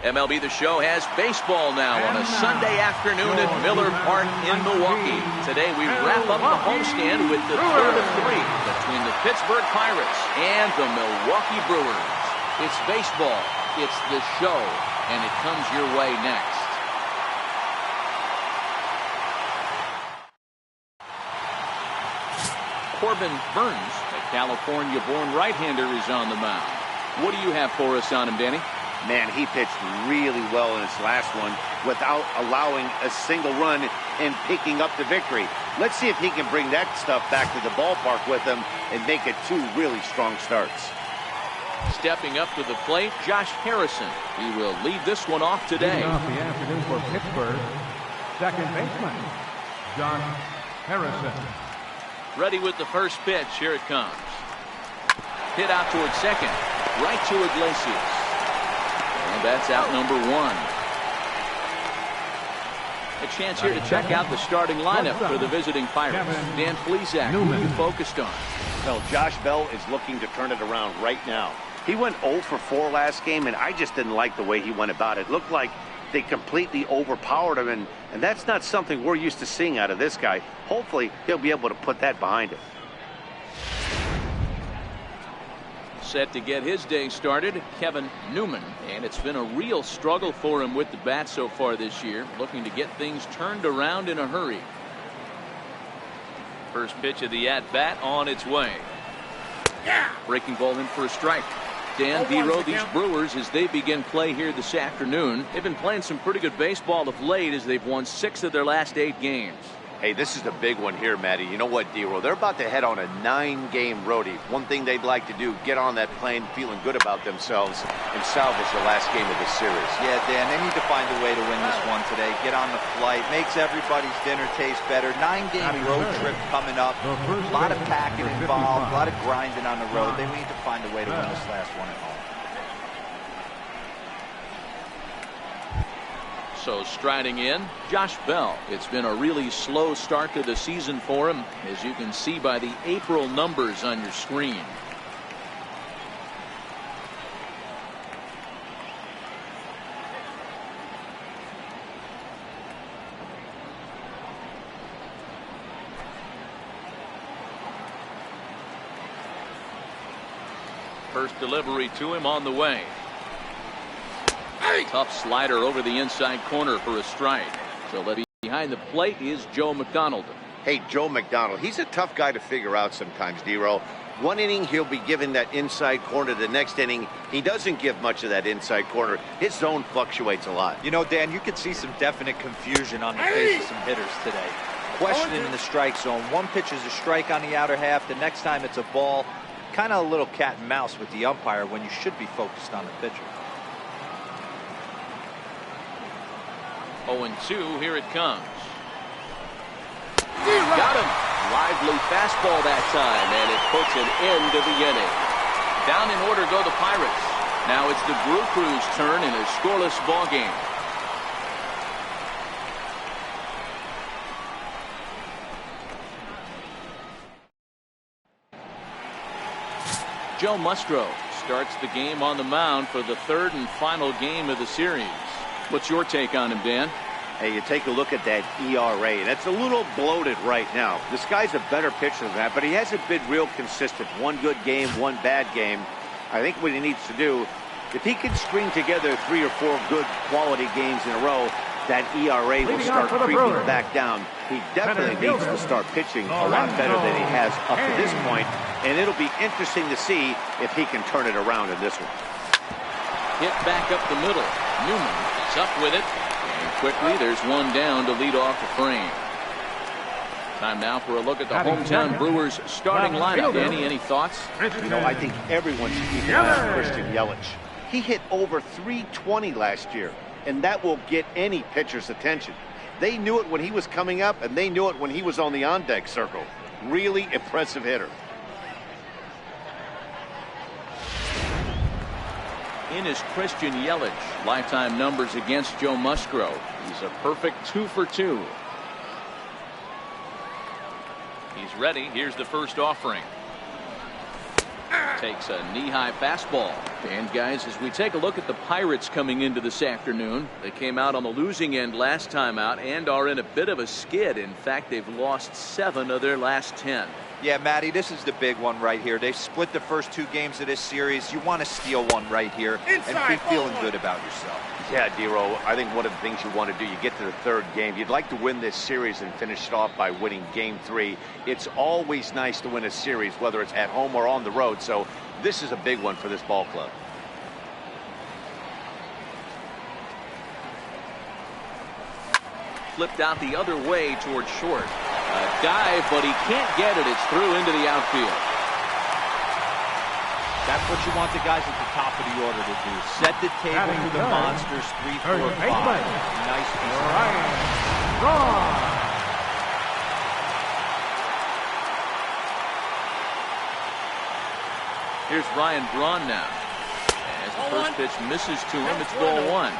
MLB The Show has baseball now on a Sunday afternoon at Miller Park in Milwaukee. Today we wrap up the homestand with the third of three between the Pittsburgh Pirates and the Milwaukee Brewers. It's baseball, it's the show, and it comes your way next. Corbin Burns, a California-born right-hander, is on the mound. What do you have for us on him, Danny? Man, he pitched really well in his last one without allowing a single run and picking up the victory. Let's see if he can bring that stuff back to the ballpark with him and make it two really strong starts. Stepping up to the plate, Josh Harrison. He will lead this one off today. Leading off the afternoon for Pittsburgh, second baseman, Josh Harrison. Ready with the first pitch. Here it comes. Hit out towards second. Right to Iglesias. And that's out number one. A chance here to check out the starting lineup for the visiting Pirates. Dan Plesac, who you focused on? Well, Josh Bell is looking to turn it around right now. He went 0 for 4 last game, and I just didn't like the way he went about it. Looked like they completely overpowered him, and that's not something we're used to seeing out of this guy. Hopefully, he'll be able to put that behind him. Set to get his day started, Kevin Newman, and it's been a real struggle for him with the bat so far this year, looking to get things turned around in a hurry. First pitch of the at-bat on its way. Breaking ball in for a strike. Dan Vero, these Brewers, as they begin play here this afternoon, they've been playing some pretty good baseball of late as they've won 6 of their last 8 games. Hey, this is the big one here, Matty. You know what, D-Roll? They're about to head on a 9-game roadie. One thing they'd like to do, get on that plane feeling good about themselves and salvage the last game of the series. Yeah, Dan, they need to find a way to win this one today. Get on the flight. Makes everybody's dinner taste better. 9-game road trip coming up. A lot of packing involved, a lot of grinding on the road. They need to find a way to win this last one at home. So striding in, Josh Bell. It's been a really slow start to the season for him, as you can see by the April numbers on your screen. First delivery to him on the way. Tough slider over the inside corner for a strike. So behind the plate is Joe McDonald. Hey, Joe McDonald, he's a tough guy to figure out sometimes, D-Roll. One inning, he'll be given that inside corner. The next inning, he doesn't give much of that inside corner. His zone fluctuates a lot. You know, Dan, you could see some definite confusion on the face of some hitters today. Questioning the strike zone. One pitch is a strike on the outer half. The next time it's a ball. Kind of a little cat and mouse with the umpire when you should be focused on the pitcher. 0-2, here it comes. Got him. Lively fastball that time, and it puts an end to the inning. Down in order go the Pirates. Now it's the Brew Crew's turn in a scoreless ball game. Joe Musgrove starts the game on the mound for the third and final game of the series. What's your take on him, Dan? Hey, you take a look at that ERA, and it's a little bloated right now. This guy's a better pitcher than that, but he hasn't been real consistent. One good game, one bad game. I think what he needs to do, if he can string together 3 or 4 good quality games in a row, that ERA will start creeping back down. He definitely needs to start pitching a lot better than he has up to this point, and it'll be interesting to see if he can turn it around in this one. Hit back up the middle. Newman is up with it. And quickly, there's one down to lead off the frame. Time now for a look at the hometown Brewers starting lineup. Danny, any thoughts? You know, I think everyone should keep an eye on Christian Yelich. He hit over .320 last year, and that will get any pitcher's attention. They knew it when he was coming up, and they knew it when he was on the on-deck circle. Really impressive hitter. In is Christian Yelich. Lifetime numbers against Joe Musgrove. He's a perfect 2 for 2. He's ready. Here's the first offering. Takes a knee-high fastball. And guys, as we take a look at the Pirates coming into this afternoon, they came out on the losing end last time out and are in a bit of a skid. In fact, they've lost 7 of their last 10. Yeah, Matty, this is the big one right here. They've split the first 2 games of this series. You want to steal one right here and be feeling good about yourself. Yeah, Dero, I think one of the things you want to do, you get to the 3rd game, you'd like to win this series and finish it off by winning game 3. It's always nice to win a series, whether it's at home or on the road. So this is a big one for this ball club. Flipped out the other way towards short. A dive, but he can't get it. It's through into the outfield. That's what you want the guys at the top of the order to do. Set the table for the monsters 3, 4, 5. Nice piece of Ryan. Here's Ryan Braun now. As the first pitch misses to him, it's ball 1.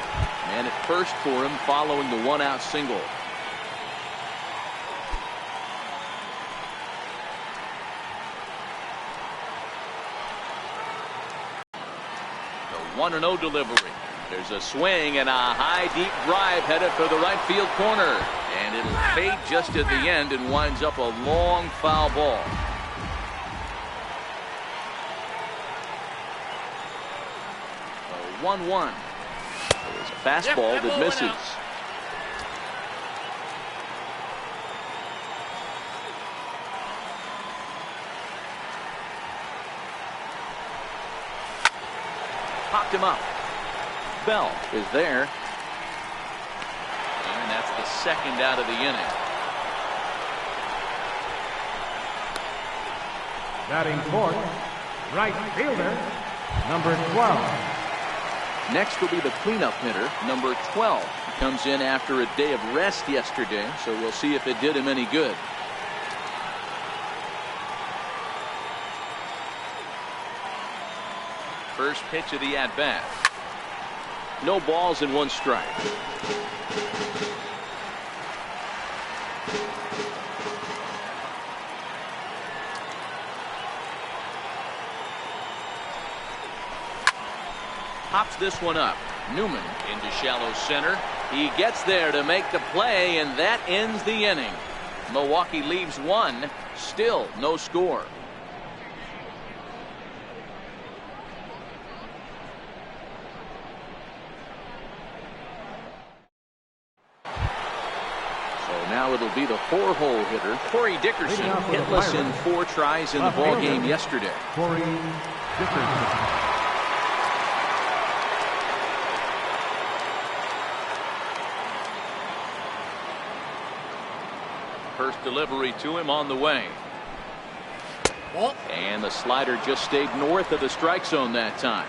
And at first for him following the 1-out single. The 1-0 delivery. There's a swing and a high deep drive headed for the right field corner. And it'll fade just at the end and winds up a long foul ball. A 1-1. There's a fastball that misses. Popped him up. Bell is there. And that's the 2nd out of the inning. Batting 4th, right fielder, number 12. Next will be the cleanup hitter, number 12. He comes in after a day of rest yesterday, so we'll see if it did him any good. First pitch of the at-bat. No balls and 1 strike. Pops this one up. Newman into shallow center. He gets there to make the play, and that ends the inning. Milwaukee leaves 1. Still no score. Now it'll be the 4-hole hitter, Corey Dickerson, hitless in 4 tries in the ball game yesterday. Corey Dickerson. First delivery to him on the way. And the slider just stayed north of the strike zone that time.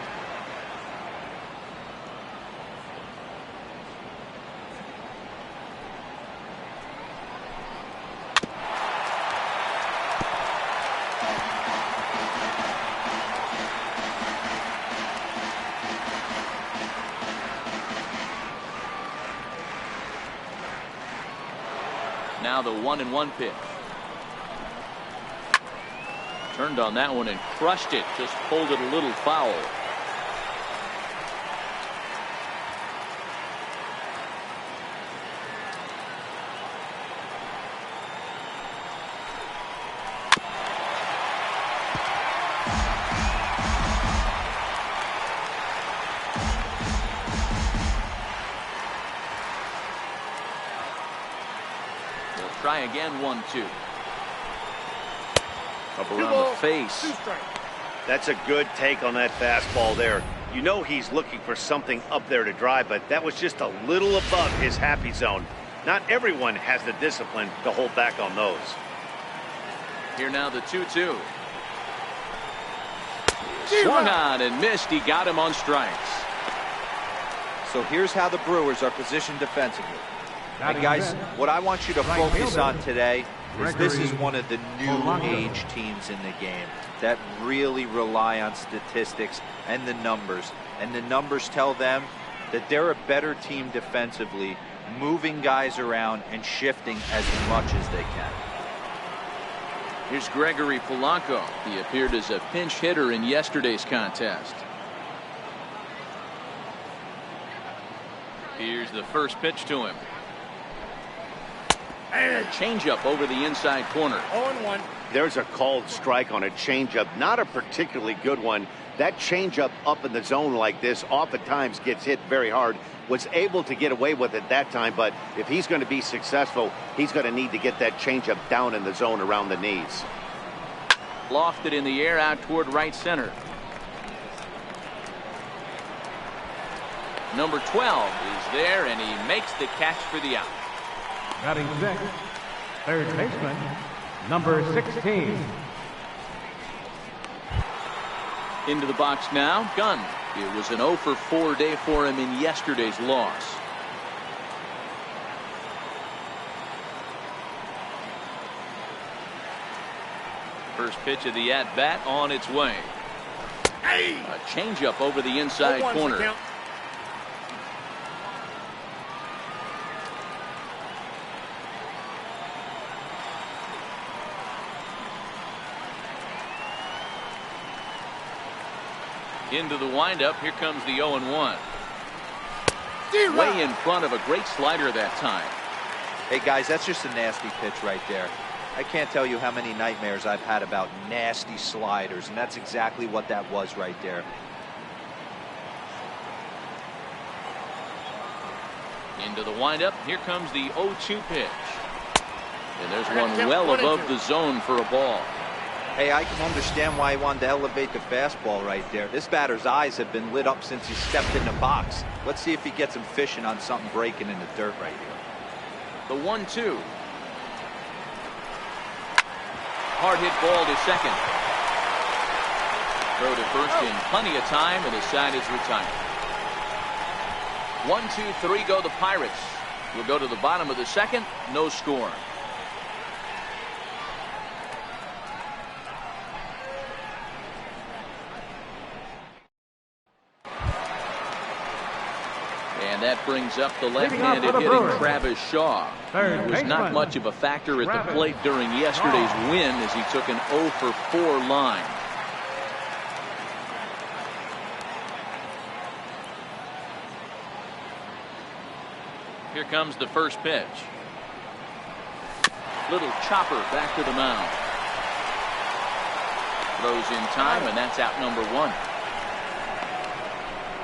Now the 1-1 pitch. Turned on that one and crushed it. Just pulled it a little foul. Try again, 1-2. Up around the face. That's a good take on that fastball there. You know he's looking for something up there to drive, but that was just a little above his happy zone. Not everyone has the discipline to hold back on those. Here now the 2-2. Swung on and missed. He got him on strikes. So here's how the Brewers are positioned defensively. And guys, what I want you to focus on today is this is one of the new age teams in the game that really rely on statistics and the numbers. And the numbers tell them that they're a better team defensively, moving guys around and shifting as much as they can. Here's Gregory Polanco. He appeared as a pinch hitter in yesterday's contest. Here's the first pitch to him. A changeup over the inside corner. 0-1. There's a called strike on a changeup. Not a particularly good one. That changeup up in the zone like this oftentimes gets hit very hard. Was able to get away with it that time, but if he's going to be successful, he's going to need to get that changeup down in the zone around the knees. Lofted in the air out toward right center. Number 12 is there, and he makes the catch for the out. Batting sixth, third baseman, number 16. Into the box now, Gunn. It was an 0-for-4 day for him in yesterday's loss. First pitch of the at-bat on its way. A changeup over the inside corner. Into the windup. Here comes the 0-1. Way in front of a great slider that time. Hey guys, that's just a nasty pitch right there. I can't tell you how many nightmares I've had about nasty sliders, and that's exactly what that was right there. Into the windup. Here comes the 0-2 pitch. And there's one well above the zone for a ball. Hey, I can understand why he wanted to elevate the fastball right there. This batter's eyes have been lit up since he stepped in the box. Let's see if he gets him fishing on something breaking in the dirt right here. The 1-2. Hard hit ball to second. Throw to first in plenty of time, and his side is retired. 1-2-3 go the Pirates. We'll go to the bottom of the second. No score. And that brings up the left-handed hitting Travis Shaw. He was not much of a factor at the plate during yesterday's win as he took an 0-for-4 line. Here comes the first pitch. Little chopper back to the mound. Throws in time, and that's out number 1.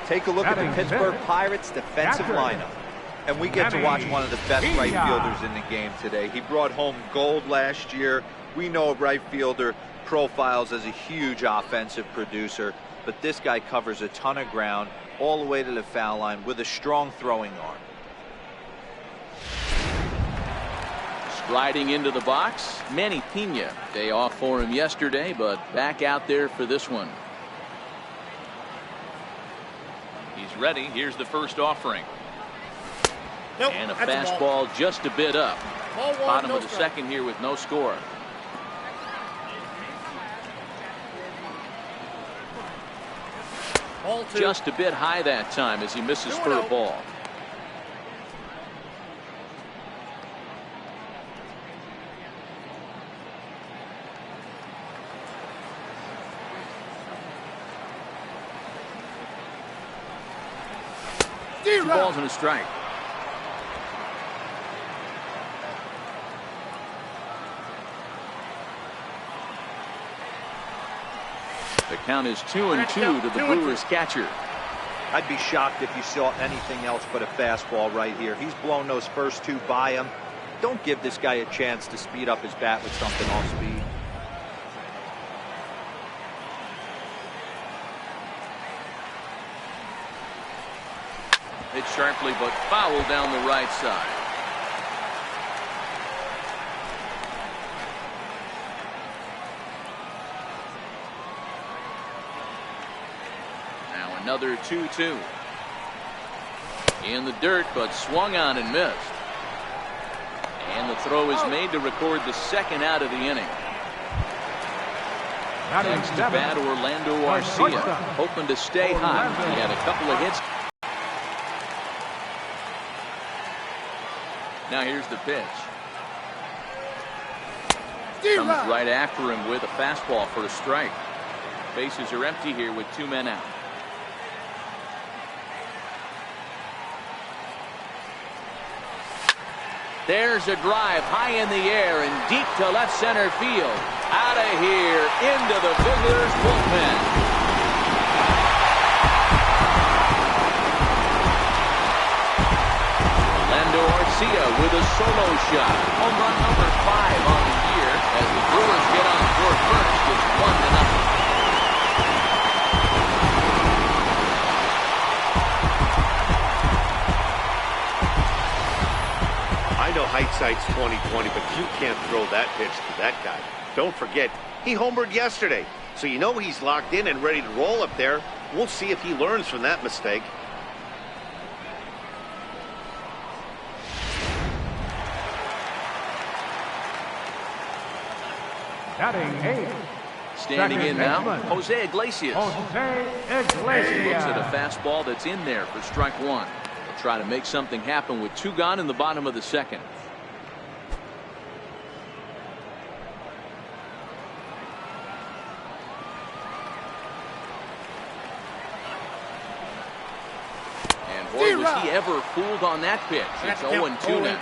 Take a look at the Pittsburgh Pirates defensive lineup. And we get to watch one of the best right fielders in the game today. He brought home gold last year. We know a right fielder profiles as a huge offensive producer, but this guy covers a ton of ground all the way to the foul line with a strong throwing arm. Striding into the box, Manny Pena. Day off for him yesterday, but back out there for this one. He's ready. Here's the first offering. Nope, and a fastball just a bit up. Bottom of the second here with no score. Just a bit high that time as he misses for a ball. Two balls and a strike. The count is 2-2 to the Brewers catcher. I'd be shocked if you saw anything else but a fastball right here. He's blown those first two by him. Don't give this guy a chance to speed up his bat with something off speed. Hit sharply but foul down the right side. Now another 2-2. In the dirt, but swung on and missed. And the throw is made to record the second out of the inning. Next to bat, Orlando Arcia, hoping to stay hot. He had a couple of hits. Now here's the pitch. Comes right after him with a fastball for a strike. Bases are empty here with 2 men out. There's a drive high in the air and deep to left center field. Out of here into the visitors' bullpen. Garcia with a solo shot. Home run number 5 on the year as the Brewers get on the board first. It's 1-0. I know hindsight's 20/20, but you can't throw that pitch to that guy. Don't forget, he homered yesterday, so you know he's locked in and ready to roll up there. We'll see if he learns from that mistake. Batting 8. Standing in now, Jose Iglesias. Jose Looks Iglesias. at a fastball that's in there for strike 1. They'll try to make something happen with 2 gone in the bottom of the second. And boy, was he ever fooled on that pitch. It's 0-2 now.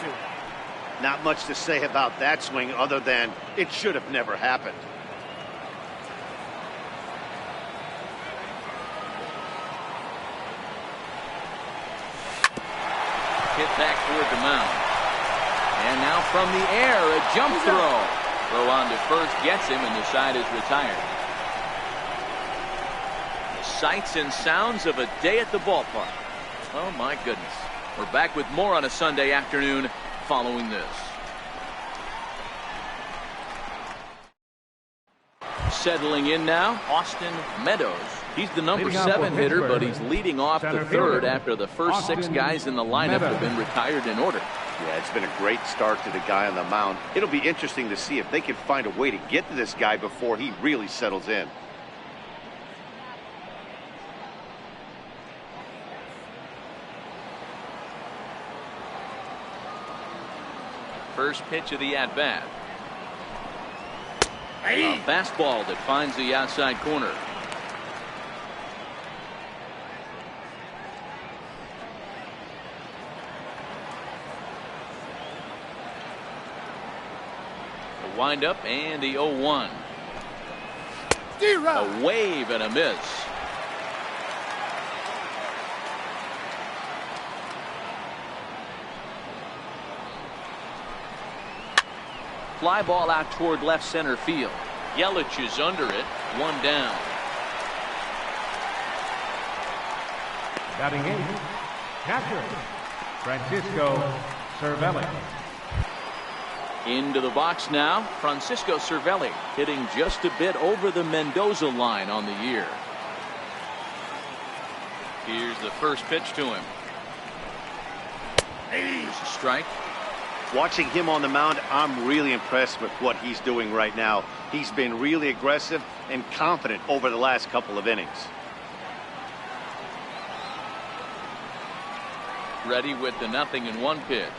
Not much to say about that swing other than it should have never happened. Hit back toward the mound. And now from the air, a jump throw. Throw on to first gets him, and the side is retired. Sights and sounds of a day at the ballpark. Oh, my goodness. We're back with more on a Sunday afternoon following this. Settling in now, Austin Meadows. He's the number 7 hitter, but he's leading off the third after the first 6 guys in the lineup have been retired in order. Yeah, it's been a great start to the guy on the mound. It'll be interesting to see if they can find a way to get to this guy before he really settles in. First pitch of the at-bat. A fastball that finds the outside corner. The windup and the 0-1. A wave and a miss. Fly ball out toward left center field. Yelich is under it. 1 down. Batting 8. Catcher Francisco Cervelli. Into the box now, Francisco Cervelli hitting just a bit over the Mendoza line on the year. Here's the first pitch to him. Here's a strike. Watching him on the mound, I'm really impressed with what he's doing right now. He's been really aggressive and confident over the last couple of innings. Ready with the 0-1 pitch.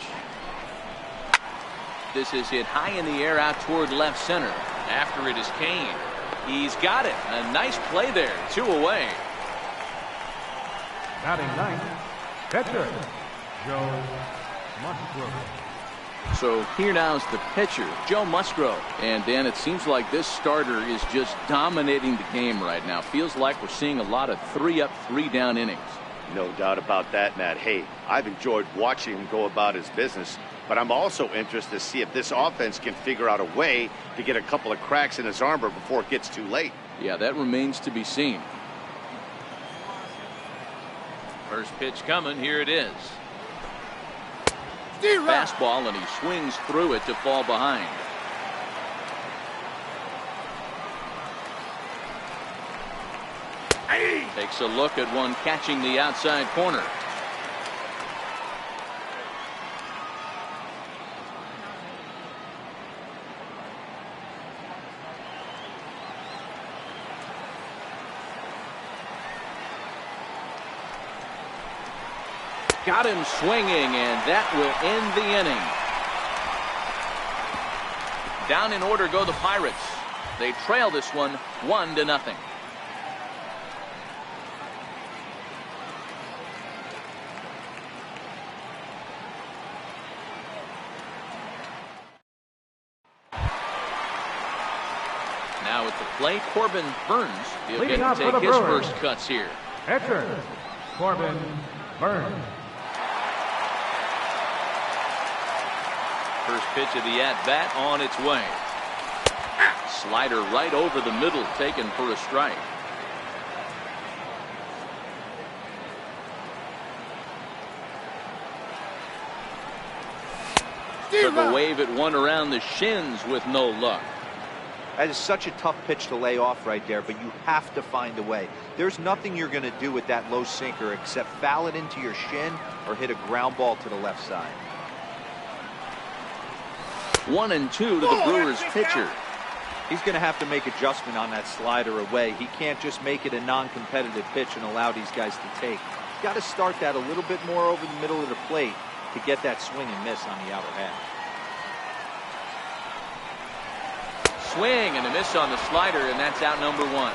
This is hit high in the air out toward left center. After it is Kane. He's got it. A nice play there. 2 away. Batting 9. Catcher Joe Musgrove. So here now is the pitcher, Joe Musgrove. And Dan, it seems like this starter is just dominating the game right now. Feels like we're seeing a lot of 3-up, 3-down innings. No doubt about that, Matt. Hey, I've enjoyed watching him go about his business, but I'm also interested to see if this offense can figure out a way to get a couple of cracks in his armor before it gets too late. Yeah, that remains to be seen. First pitch coming. Here it is. Fastball, and he swings through it to fall behind. Takes a look at one catching the outside corner. Got him swinging, and that will end the inning. Down in order go the Pirates. They trail this one 1-0. Now at the plate, Corbin Burns. He'll Leading get off to for take the his Brewers. first cuts here. Pitcher, Corbin Burns. First pitch of the at-bat on its way. Slider right over the middle, taken for a strike. Took a wave at one around the shins with no luck. That is such a tough pitch to lay off right there, but you have to find a way. There's nothing you're going to do with that low sinker except foul it into your shin or hit a ground ball to the left side. 1-2 to the Brewers pitcher. He's going to have to make adjustment on that slider away. He can't just make it a non-competitive pitch and allow these guys to take. He's got to start that a little bit more over the middle of the plate to get that swing and miss on the outer half. Swing and a miss on the slider, and that's out number one.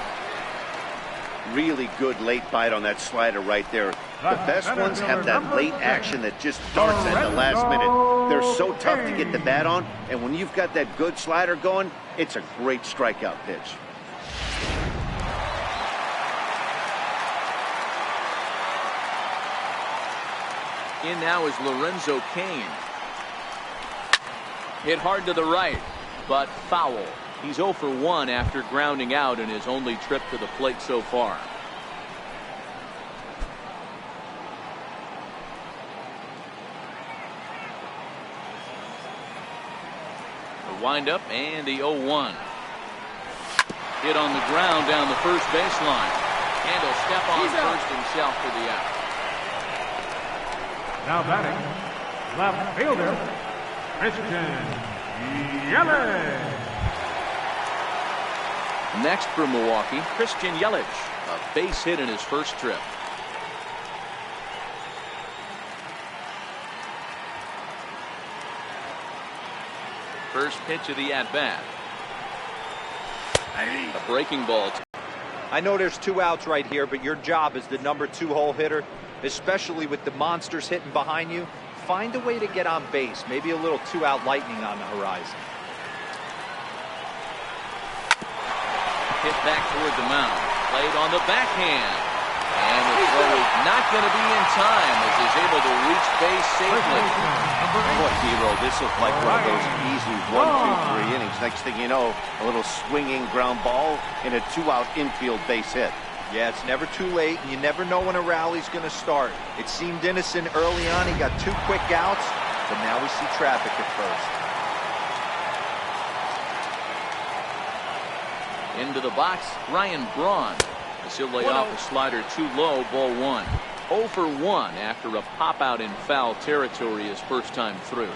Really good late bite on that slider right there. The best ones have that late action that just darts at the last minute. They're so tough to get the bat on, and when you've got that good slider going, it's a great strikeout pitch. In now is Lorenzo Cain. Hit hard to the right, but foul. He's 0 for 1 after grounding out in his only trip to the plate so far. The windup and the 0-1. Hit on the ground down the first baseline. And he'll step on first himself for the out. Now batting, left fielder, Christian Yelich. Next for Milwaukee, Christian Yelich. A base hit in his first trip. First pitch of the at-bat. A breaking ball. I know there's 2 outs right here, but your job as the number 2 hole hitter, especially with the monsters hitting behind you, find a way to get on base. Maybe a little 2-out lightning on the horizon. Hit back toward the mound. Played on the backhand. And the throw is not going to be in time as he's able to reach base safely. Boy, Hero, this looked like one of those easy 1-2-3 innings. Next thing you know, a little swinging ground ball and a 2-out infield base hit. Yeah, it's never too late, and you never know when a rally's going to start. It seemed innocent early on. He got 2 quick outs, but now we see traffic at first. Into the box, Ryan Braun. As he'll lay off a slider too low, ball 1. 0 for 1 after a pop out in foul territory his first time through.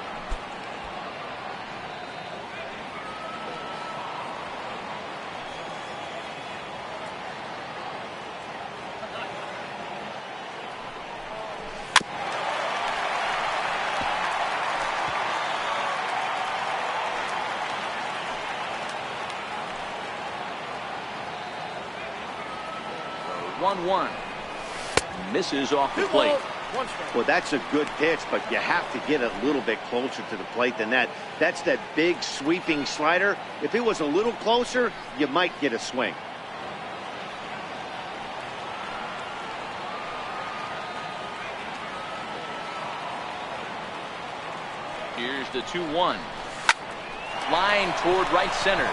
One. Misses off the plate. Well, that's a good pitch, but you have to get a little bit closer to the plate than that. That's that big sweeping slider. If it was a little closer, you might get a swing. Here's the 2-1. Flying toward right center.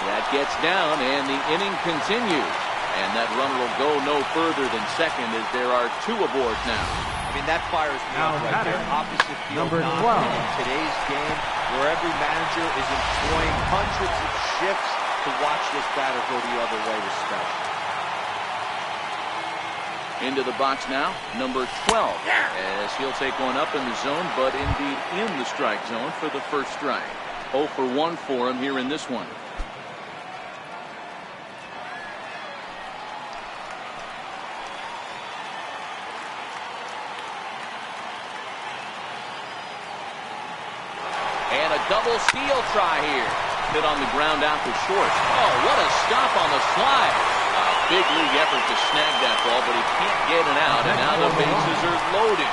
That gets down, and the inning continues. And that runner will go no further than second as there are 2 aboard now. I mean, that fires me up right there. Opposite field number 12. in today's game where every manager is employing hundreds of shifts to watch this batter go the other way is special. Into the box now, number 12, as he'll take one up in the zone, but indeed in the strike zone for the first strike. 0 for 1 for him here in this one. And a double steal try here. Hit on the ground out to short. Oh, what a stop on the slide. A big league effort to snag that ball, but he can't get it out. And now the bases are loaded.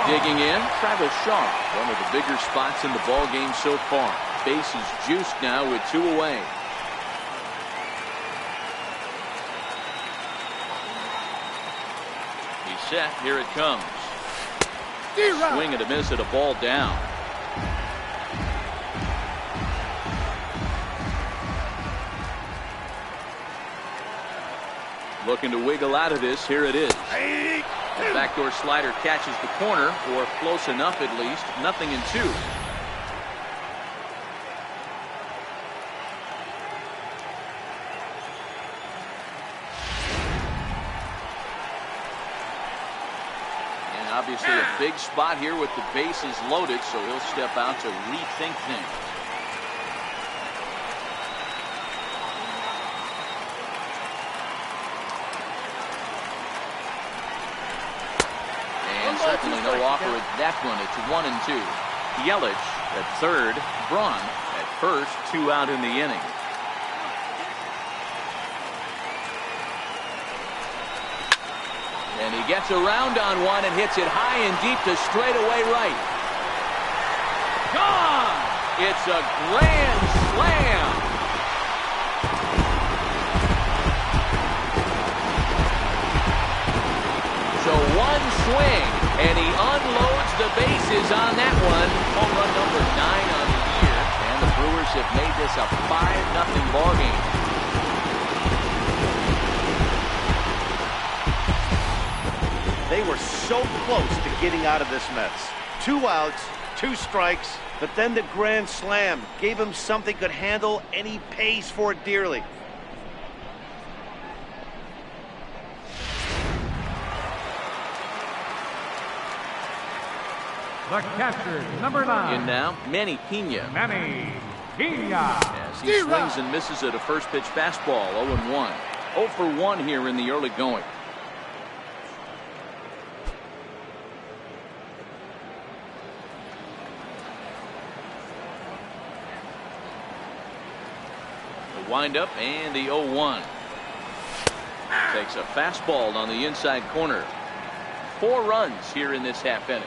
Digging in, Travis Shaw. One of the bigger spots in the ball game so far. Bases juiced now with 2 away. He's set. Here it comes. Swing and a miss at a ball down. Looking to wiggle out of this. Here it is. The backdoor slider catches the corner, or close enough at least. 0-2. And obviously a big spot here with the bases loaded, so he'll step out to rethink things. Certainly no offer at that one. It's 1-2. Yelich at third. Braun at first. 2 out in the inning. And he gets around on one and hits it high and deep to straightaway right. Gone! It's a grand slam. So one swing. And he unloads the bases on that one. Home run number 9 on the year. And the Brewers have made this a 5-0 ball game. They were so close to getting out of this mess. 2 outs, 2 strikes, but then the grand slam gave him something could handle, and he pays for it dearly. The catcher, number 9. In now, Manny Pena. Manny Pena. As he swings and misses at a first pitch fastball. 0-1. 0 for 1 here in the early going. The windup and the 0-1. Takes a fastball on the inside corner. 4 runs here in this half inning.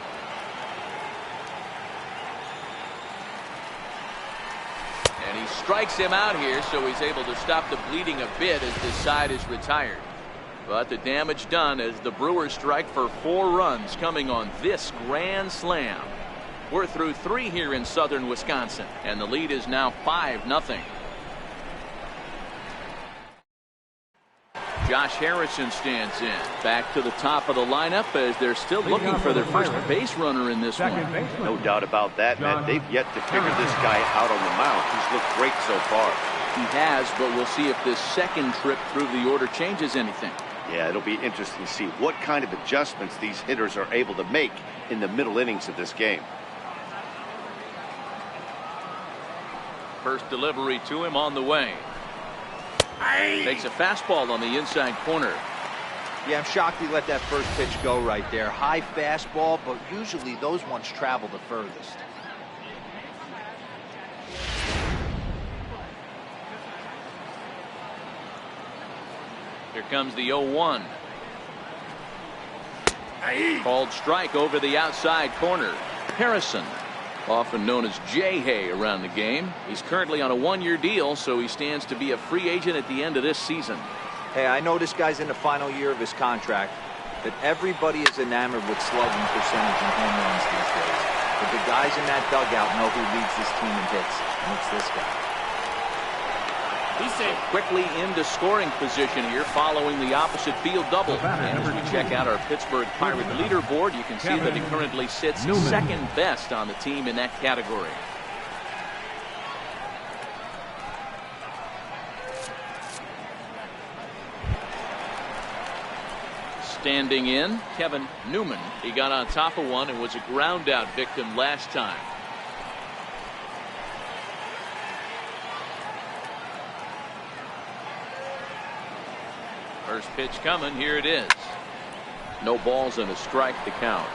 And he strikes him out here, so he's able to stop the bleeding a bit as this side is retired. But the damage done as the Brewers strike for 4 runs coming on this grand slam. We're through 3 here in southern Wisconsin, and the lead is now 5-0. Josh Harrison stands in. Back to the top of the lineup as they're still looking for their first base runner in this one. No doubt about that, Matt. They've yet to figure this guy out on the mound. He's looked great so far. He has, but we'll see if this second trip through the order changes anything. Yeah, it'll be interesting to see what kind of adjustments these hitters are able to make in the middle innings of this game. First delivery to him on the way. Takes a fastball on the inside corner. Yeah, I'm shocked he let that first pitch go right there. High fastball, but usually those ones travel the furthest. Here comes the 0-1. Called strike over the outside corner. Harrison, often known as J-Hay around the game. He's currently on a 1-year deal, so he stands to be a free agent at the end of this season. Hey, I know this guy's in the final year of his contract, but everybody is enamored with slugging percentage and home runs these days. But the guys in that dugout know who leads this team in hits, and it's this guy. He's quickly into scoring position here following the opposite field double. And as we check out our Pittsburgh Pirate leaderboard, you can see that he currently sits second best on the team in that category. Standing in, Kevin Newman. He got on top of one and was a ground out victim last time. First pitch coming. Here it is. No balls and a strike to count.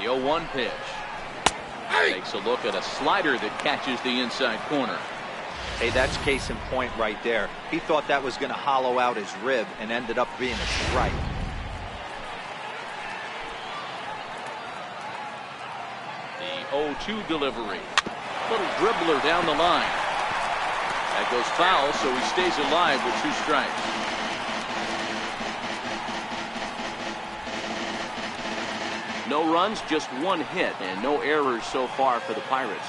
The 0-1 pitch. Takes a look at a slider that catches the inside corner. Hey, that's case in point right there. He thought that was going to hollow out his rib and ended up being a strike. The 0-2 delivery. Little dribbler down the line. That goes foul, so he stays alive with 2 strikes. No runs, just 1 hit, and no errors so far for the Pirates.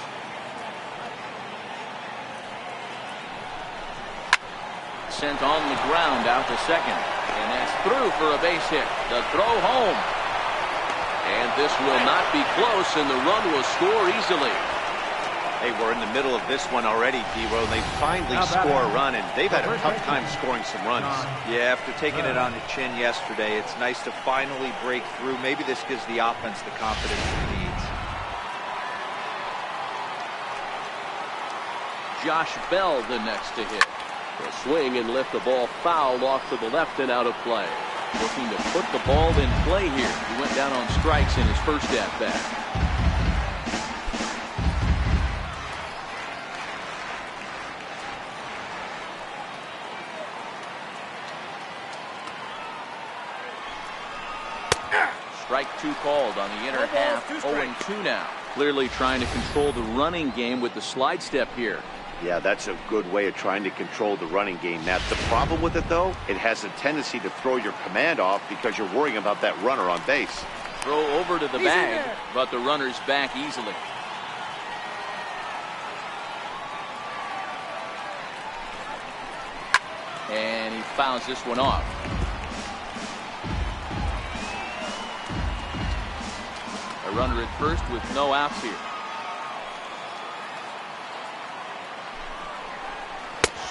Sent on the ground out to second, and that's through for a base hit. The throw home, and this will not be close, and the run will score easily. Hey, we're in the middle of this one already, D-Row. They finally score a run, and they've had a tough time scoring some runs. Yeah, after taking it on the chin yesterday, it's nice to finally break through. Maybe this gives the offense the confidence it needs. Josh Bell the next to hit. A swing and lift the ball foul off to the left and out of play. Looking to put the ball in play here. He went down on strikes in his first at bat. Strike 2 called on the inner half. 0-2 now. Clearly trying to control the running game with the slide step here. Yeah, that's a good way of trying to control the running game, Matt. The problem with it, though, it has a tendency to throw your command off because you're worrying about that runner on base. Throw over to the bag, but the runner's back easily. And he fouls this one off. A runner at first with no outs here.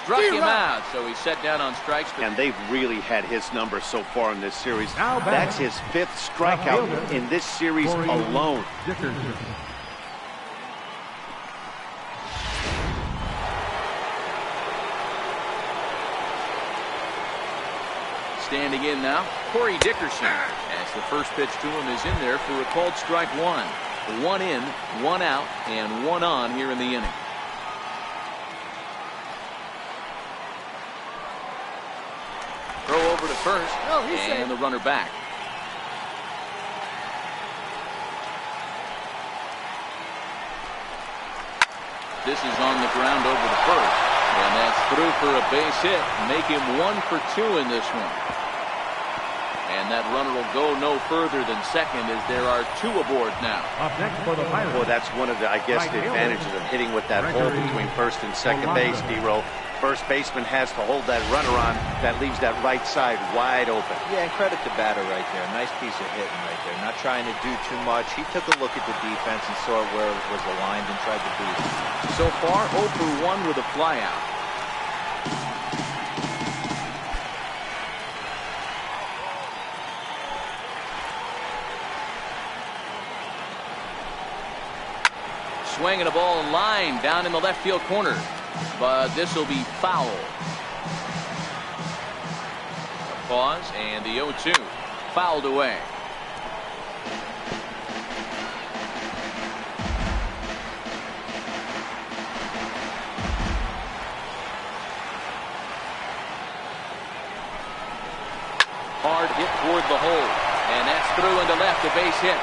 Struck him out, so he's set down on strikes. And they've really had his number so far in this series. That's his 5th strikeout in this series alone. Standing in now, Corey Dickerson. As the first pitch to him is in there for a called strike 1. 1 in, 1 out, and 1 on here in the inning. Throw over to first, and the runner back. This is on the ground over to first, and that's through for a base hit. Make him 1 for 2 in this one. And that runner will go no further than second as there are 2 aboard now. Up next for the Pirates. Well, that's one of the, I guess, the advantages of hitting with that hole between first and second base, D-Row. First baseman has to hold that runner on. That leaves that right side wide open. Yeah, and credit to batter right there. Nice piece of hitting right there. Not trying to do too much. He took a look at the defense and saw where it was aligned and tried to beat it. So far, 0 for 1 with a flyout. Swinging a ball in line down in the left field corner. But this will be foul. A pause and the 0-2 fouled away. Hard hit toward the hole, and that's through into left, a base hit.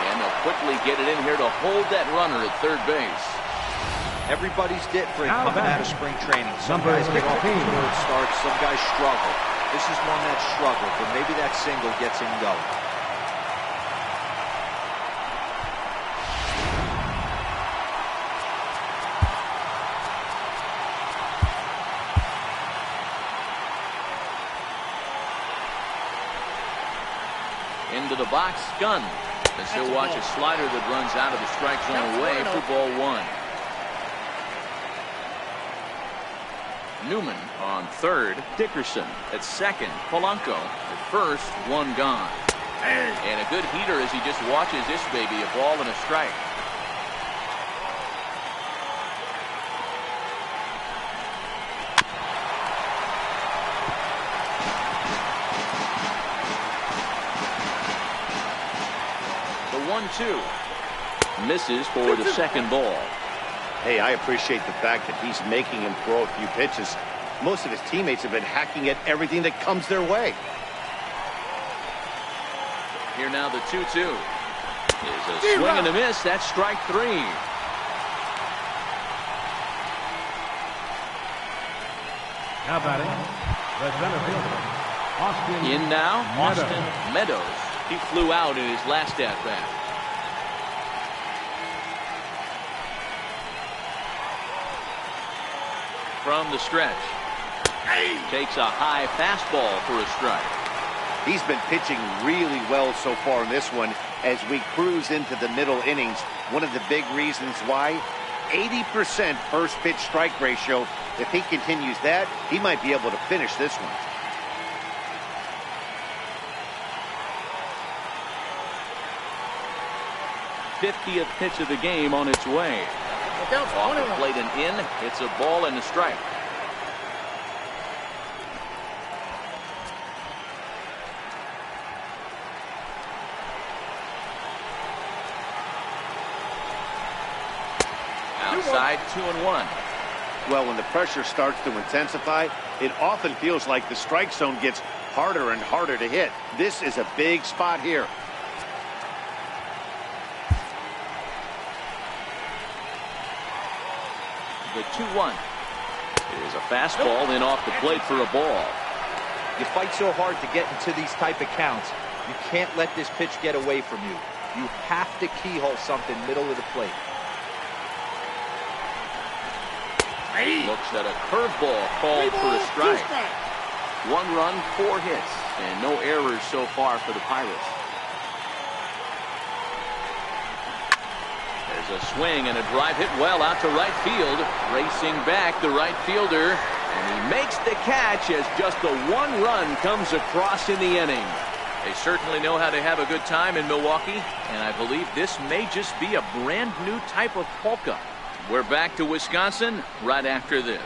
And they'll quickly get it in here to hold that runner at third base. Everybody's different coming out of spring training. Some guys get off to good starts, some guys struggle. This is one that struggled, but maybe that single gets him going. Into the box, Gunn. As he'll watch a slider that runs out of the strike zone away for ball 1. Newman on third, Dickerson at second, Polanco at first, 1 gone. And a good heater as he just watches this baby, a ball and a strike. 1-2. Misses for the second ball. Hey, I appreciate the fact that he's making him throw a few pitches. Most of his teammates have been hacking at everything that comes their way. Here now the 2-2. Is a swing and a miss. That's strike 3. Now batting, the center fielder, Austin. In now, Meadows. Austin Meadows. He flew out in his last at-bat. From the stretch. Takes a high fastball for a strike. He's been pitching really well so far in this one as we cruise into the middle innings. One of the big reasons why, 80% first pitch strike ratio. If he continues that, he might be able to finish this one. '50th pitch of the game on its way. Off the plate and in. It's a ball and a strike. Outside, 2-1. Well, when the pressure starts to intensify, it often feels like the strike zone gets harder and harder to hit. This is a big spot here. The 2-1 is a fastball in off the plate for a ball. You fight so hard to get into these type of counts. You can't let this pitch get away from you. You have to keyhole something middle of the plate. Looks at a curveball called for a strike. 1 run, 4 hits, and no errors so far for the Pirates. There's a swing and a drive hit well out to right field. Racing back, the right fielder, and he makes the catch as just the 1 run comes across in the inning. They certainly know how to have a good time in Milwaukee, and I believe this may just be a brand new type of polka. We're back to Wisconsin right after this.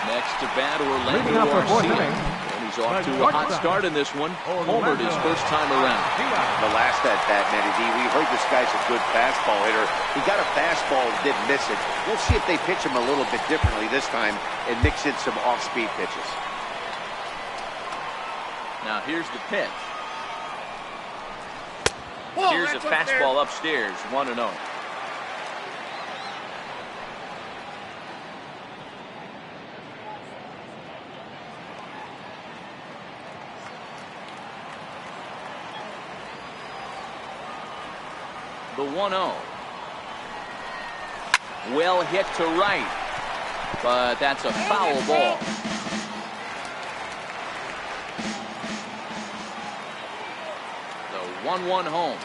Next to bat, Orlando Arcia. And he's off to a hot start in this one. Homered his first time around. The last at-bat, Matty D, we heard this guy's a good fastball hitter. He got a fastball and didn't miss it. We'll see if they pitch him a little bit differently this time and mix in some off-speed pitches. Now here's the pitch. Here's a fastball upstairs, 1-0. The 1-0. Well hit to right, but that's a foul ball. The 1-1 home.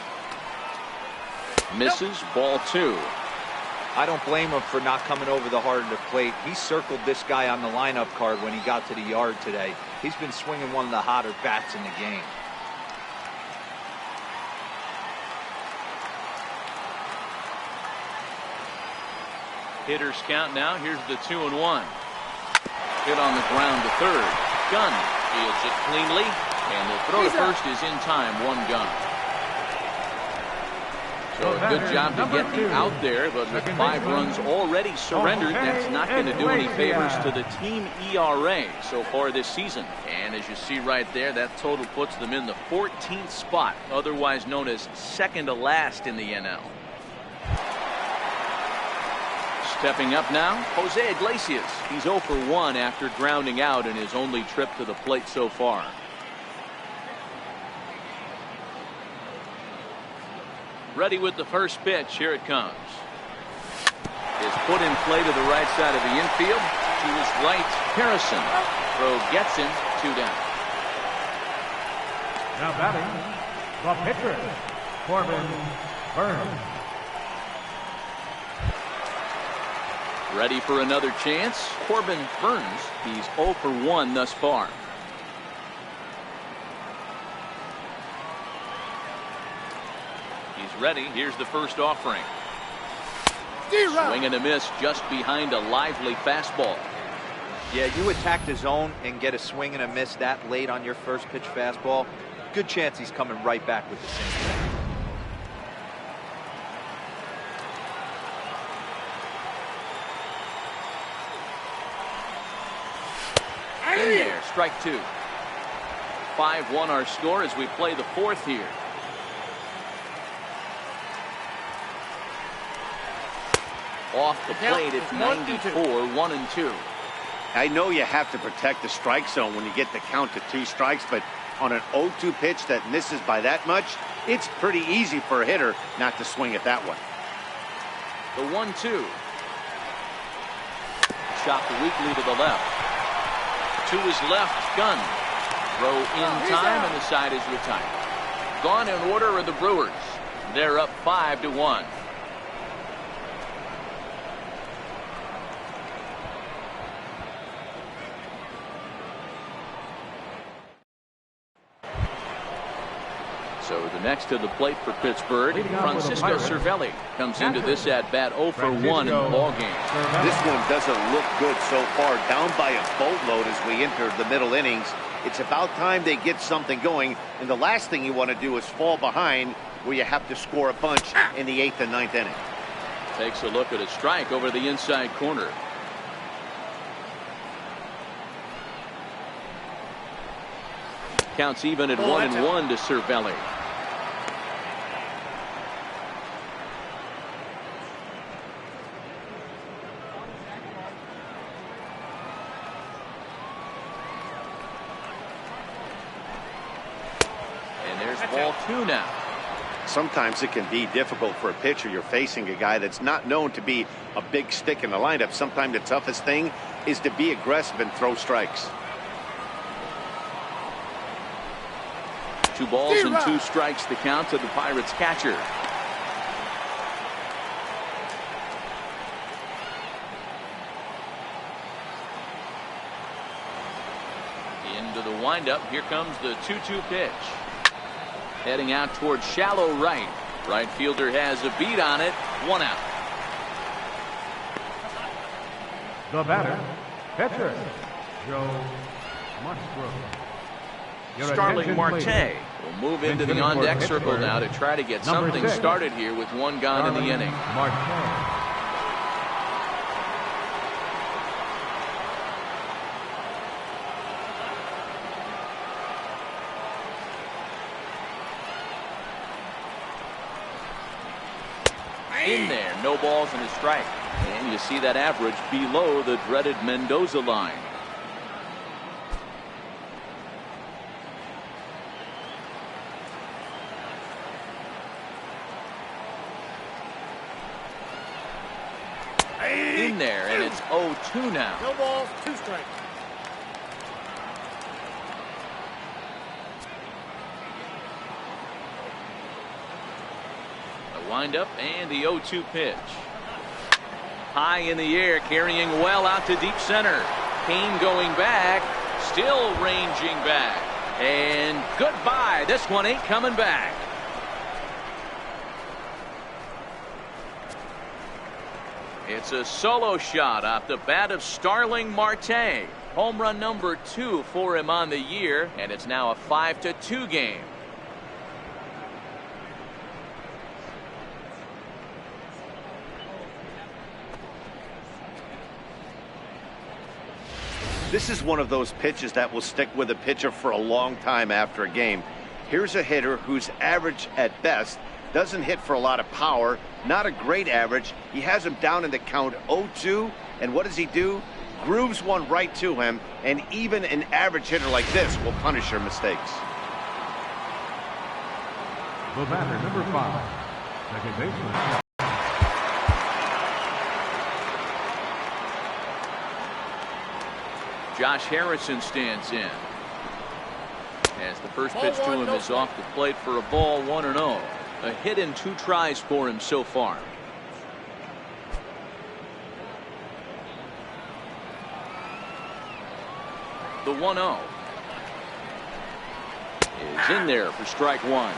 Misses, ball 2. I don't blame him for not coming over the heart of the plate. He circled this guy on the lineup card when he got to the yard today. He's been swinging one of the hotter bats in the game. Hitters count now. Here's the 2-1. Hit on the ground to third. Gunn fields it cleanly, and the throw to first is in time. 1 gun. So a good job to get the out there, but with 5 runs already surrendered, that's not going to do any favors to the team ERA so far this season. And as you see right there, that total puts them in the 14th spot, otherwise known as second to last in the NL. Stepping up now, Jose Iglesias. He's 0 for 1 after grounding out in his only trip to the plate so far. Ready with the first pitch. Here it comes. Is put in play to the right side of the infield. To his right, Harrison. Throw gets him. 2 down. Now batting, the pitcher, Corbin Burns. Ready for another chance. Corbin Burns. He's 0 for 1 thus far. He's ready. Here's the first offering. Swing and a miss just behind a lively fastball. Yeah, you attack the zone and get a swing and a miss that late on your first pitch fastball. Good chance he's coming right back with the same thing. In there, strike two. 5-1 our score as we play the fourth here. Off the plate, it's 94, 1-2. I know you have to protect the strike zone when you get the count to 2 strikes, but on an 0-2 pitch that misses by that much, it's pretty easy for a hitter not to swing at that one. The 1-2. Shot weakly to the left. To his left, Gunn. Throw in time, and the side is retired. Gone in order are the Brewers. They're up 5-1. So the next to the plate for Pittsburgh, Francisco Cervelli comes into this at-bat 0 for 1 in the ballgame. This one doesn't look good so far, down by a boatload as we enter the middle innings. It's about time they get something going, and the last thing you want to do is fall behind where you have to score a bunch in the 8th and 9th inning. Takes a look at a strike over the inside corner. Counts even at 1-1 to Cervelli. Ball 2 now. Sometimes it can be difficult for a pitcher. You're facing a guy that's not known to be a big stick in the lineup. Sometimes the toughest thing is to be aggressive and throw strikes. 2 balls and 2 strikes the count to the Pirates catcher. Into the windup. Here comes the 2-2 pitch. Heading out towards shallow right. Right fielder has a beat on it. 1 out. The batter, pitcher, Joe Musgrove. Starling Marte will move into the on-deck circle now to try to get something started here with 1 gone in the inning. In there, no balls and a strike. And you see that average below the dreaded Mendoza line. In there, and it's 0-2 now. No balls, 2 strikes. Windup and the 0-2 pitch. High in the air, carrying well out to deep center. Kane going back, still ranging back. And goodbye. This one ain't coming back. It's a solo shot off the bat of Starling Marte. Home run number 2 for him on the year, and it's now a 5-2 game. This is one of those pitches that will stick with a pitcher for a long time after a game. Here's a hitter who's average at best, doesn't hit for a lot of power, not a great average. He has him down in the count 0-2, and what does he do? Grooves one right to him, and even an average hitter like this will punish your mistakes. The batter, number 5, second baseman. Josh Harrison stands in. As the first pitch to him is off the plate for a ball, 1-0. A hit in 2 tries for him so far. The 1-0 is in there for strike 1.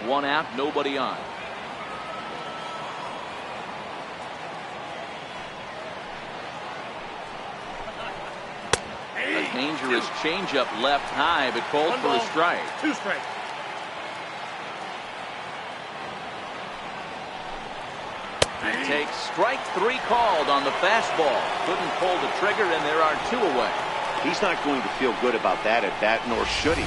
1 out, nobody on. A dangerous changeup left high, but called for a strike. 2 strikes. He takes strike 3 called on the fastball. Couldn't pull the trigger, and there are 2 away. He's not going to feel good about that at bat, nor should he.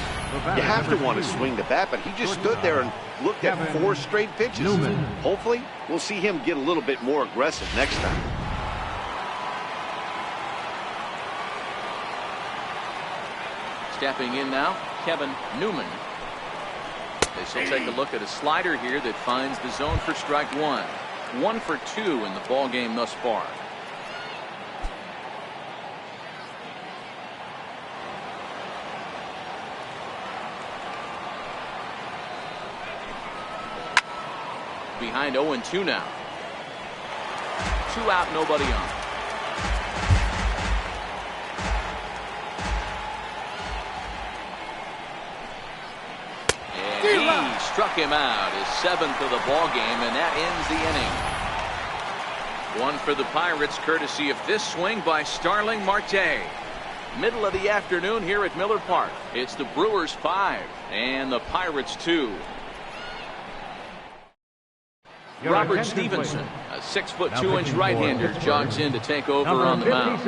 You have to want to swing the bat, but he just stood there and looked at 4 straight pitches. Hopefully, we'll see him get a little bit more aggressive next time. Stepping in now, Kevin Newman. This will take a look at a slider here that finds the zone for strike 1. 1 for 2 in the ball game thus far. Behind 0-2 now. 2 out, nobody on. And he struck him out, his 7th of the ball game, and that ends the inning. 1 for the Pirates, courtesy of this swing by Starling Marte. Middle of the afternoon here at Miller Park. It's the Brewers 5 and the Pirates 2. Robert Stevenson, a 6'2" right-hander, jogs in to take over on the mound.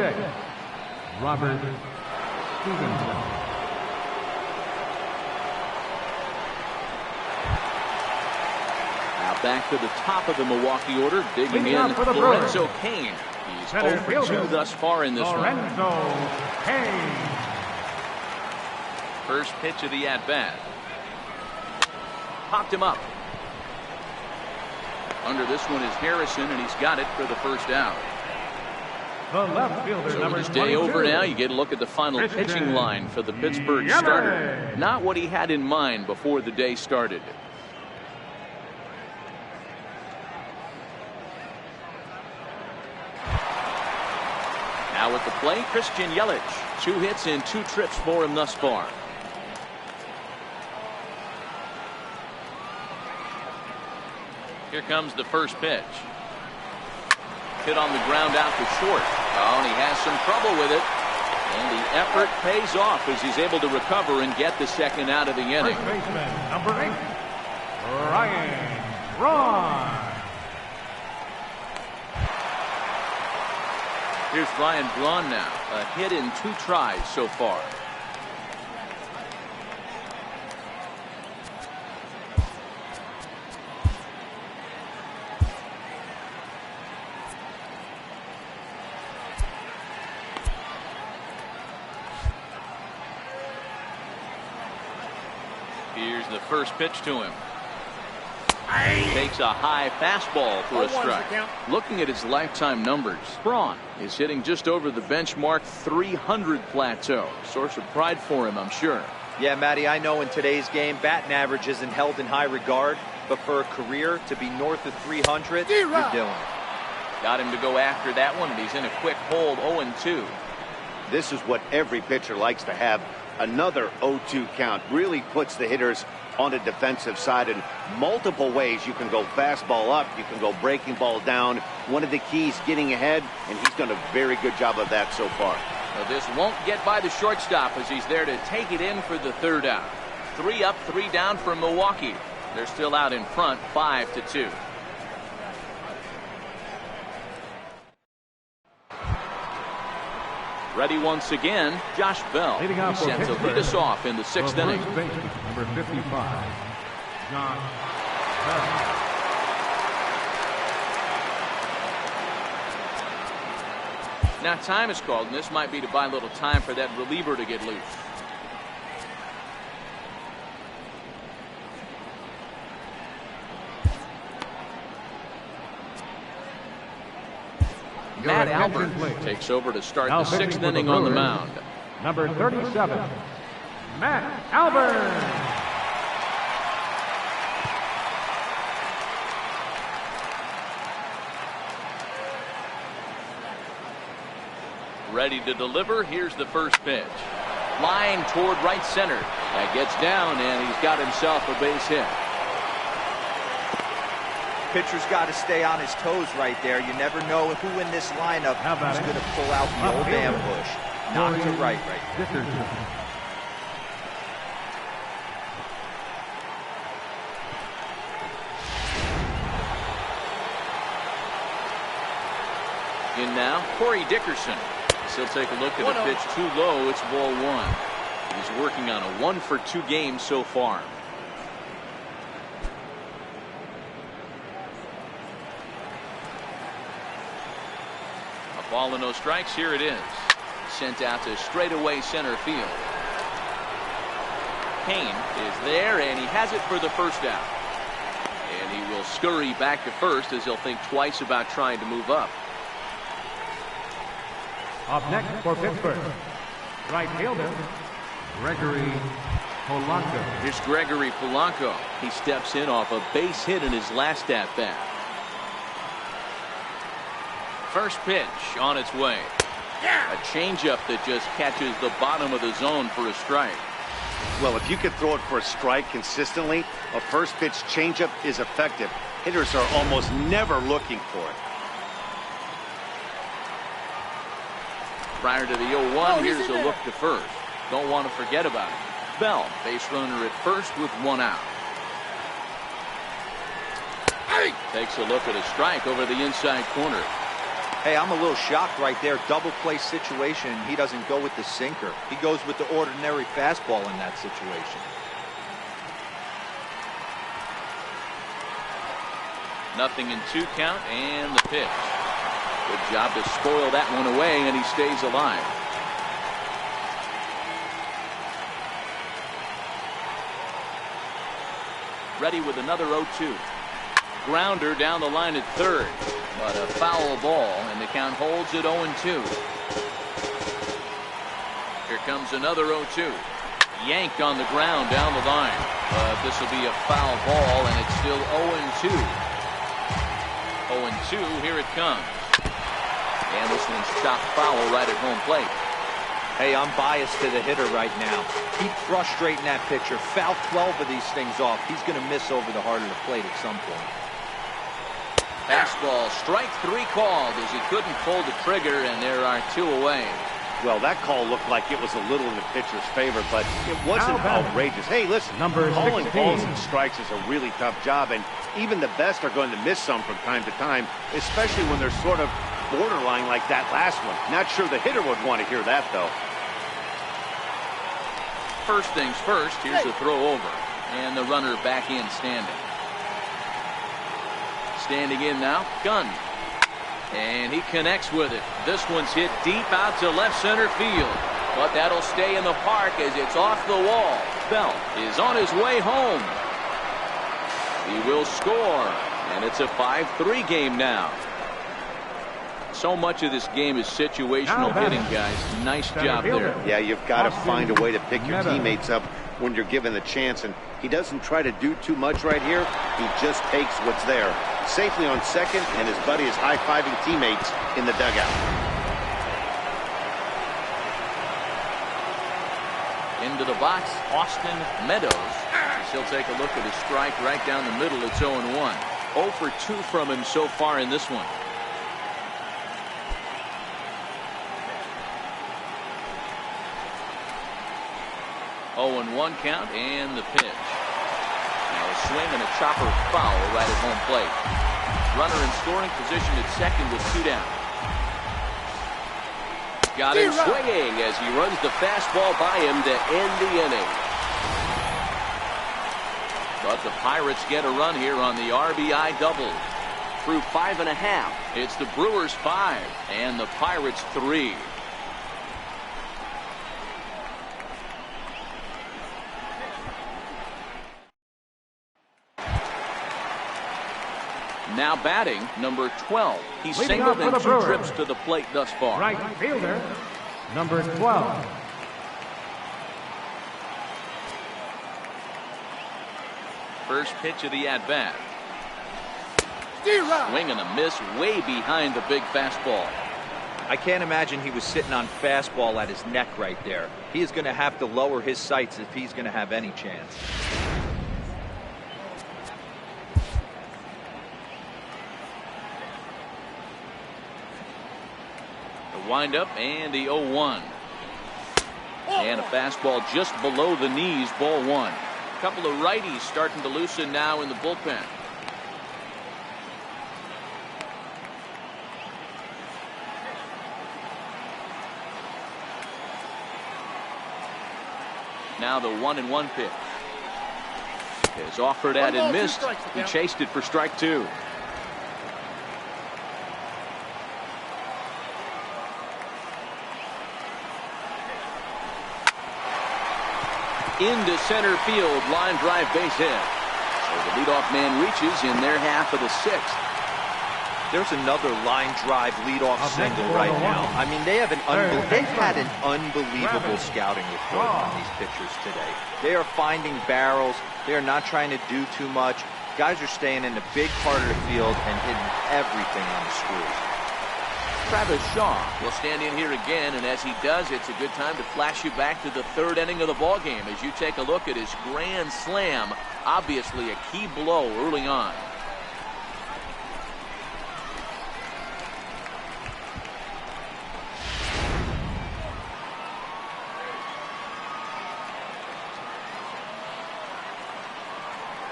Robert Stevenson. Now back to the top of the Milwaukee order, digging in Lorenzo Cain. He's 0 for 2 thus far in this one. Lorenzo Cain. First pitch of the at-bat. Popped him up. Under this one is Harrison, and he's got it for the first out. The left fielder, so with his day over now, you get a look at the final pitching line for the Pittsburgh starter. Not what he had in mind before the day started. Now at the plate, Christian Yelich. 2 hits in 2 trips for him thus far. Here comes the first pitch. Hit on the ground out to short. Oh, and he has some trouble with it. And the effort pays off as he's able to recover and get the 2nd out of the inning. First baseman, number 8, Ryan Braun. Here's Ryan Braun now. A hit in 2 tries so far. Here's the first pitch to him. Takes a high fastball for a strike. Looking at his lifetime numbers, Braun is hitting just over the benchmark 300 plateau. Source of pride for him, I'm sure. Yeah, Matty, I know in today's game, batting average isn't held in high regard, but for a career to be north of 300, you're doing it. Got him to go after that one, and he's in a quick hold, 0-2. This is what every pitcher likes to have. Another 0-2 count really puts the hitters on the defensive side in multiple ways. You can go fastball up, you can go breaking ball down. One of the keys, getting ahead, and he's done a very good job of that so far. Well, this won't get by the shortstop as he's there to take it in for the 3rd out. 3 up, 3 down for Milwaukee. They're still out in front, 5-2. Ready once again, Josh Bell. He's set to lead us off in the 6th inning. Number 55, Josh Bell. Now time is called, and this might be to buy a little time for that reliever to get loose. Matt Albert takes over to start the 6th inning on the mound. Number 37, Matt Albert. Ready to deliver. Here's the first pitch. Line toward right center. That gets down, and he's got himself a base hit. Pitcher's got to stay on his toes right there. You never know who in this lineup is going to pull out the old ambush. Not to right there. In now, Corey Dickerson. He'll take a look at the pitch too low. It's ball one. He's working on a 1-for-2 game so far. A ball and no strikes. Here it is. Sent out to straightaway center field. Kane is there, and he has it for the first out. And he will scurry back to first as he'll think twice about trying to move up. Up next for Pittsburgh, right fielder, Gregory Polanco. Here's Gregory Polanco. He steps in off a base hit in his last at-bat. First pitch on its way. A changeup that just catches the bottom of the zone for a strike. Well, if you can throw it for a strike consistently, a first pitch changeup is effective. Hitters are almost never looking for it. Prior to the 0-1, here's a look to first. Don't want to forget about it. Bell, base runner at first with one out. Takes a look at a strike over the inside corner. Hey, I'm a little shocked right there. Double play situation. He doesn't go with the sinker. He goes with the ordinary fastball in that situation. Nothing in 2 count and the pitch. Good job to spoil that one away, and he stays alive. Ready with another 0-2. Grounder down the line at third, but a foul ball, and the count holds at 0-2. Here comes another 0-2. Yanked on the ground down the line, but this will be a foul ball, and it's still 0-2. 0-2, here it comes. And this one's chopped foul right at home plate. Hey, I'm biased to the hitter right now. Keep frustrating that pitcher. Foul 12 of these things off. He's going to miss over the heart of the plate at some point. Fastball, strike 3 called as he couldn't pull the trigger, and there are 2 away. Well, that call looked like it was a little in the pitcher's favor, but it wasn't outrageous. Hey, listen, calling balls and strikes is a really tough job, and even the best are going to miss some from time to time, especially when they're sort of borderline like that last one. Not sure the hitter would want to hear that, though. First things first, here's a throw over, and the runner back in standing. Standing in now, Gunn. And he connects with it. This one's hit deep out to left center field. But that'll stay in the park as it's off the wall. Bell is on his way home. He will score. And it's a 5-3 game now. So much of this game is situational hitting, guys. Nice job there. Yeah, you've got to find a way to pick your teammates up when you're given the chance. And he doesn't try to do too much right here. He just takes what's there. Safely on second, and his buddy is high-fiving teammates in the dugout. Into the box, Austin Meadows. He'll take a look at his strike right down the middle. It's 0-1. 0 for 2 from him so far in this one. Oh, and 1 count, and the pitch. Now a swing and a chopper foul right at home plate. Runner in scoring position at second with 2 down. Got him swinging as he runs the fastball by him to end the inning. But the Pirates get a run here on the RBI double. Through 5.5, it's the Brewers 5 and the Pirates 3. Now batting, number 12. He's singled in 2 trips to the plate thus far. Right fielder, number 12. First pitch of the at-bat. Swing and a miss way behind the big fastball. I can't imagine he was sitting on fastball at his neck right there. He is going to have to lower his sights if he's going to have any chance. The windup and the 0-1. And a fastball just below the knees, ball one. A couple of righties starting to loosen now in the bullpen. Now the 1-1 pitch is offered at and missed. He chased it for strike two. Into center field, line drive, base hit. So the leadoff man reaches in their half of the sixth. There's another line drive leadoff single right now. I mean, they've had an unbelievable scouting report on these pitchers today. They are finding barrels. They are not trying to do too much. Guys are staying in the big part of the field and hitting everything on the screws. Travis Shaw will stand in here again, and as he does, it's a good time to flash you back to the third inning of the ballgame as you take a look at his grand slam. Obviously a key blow early on.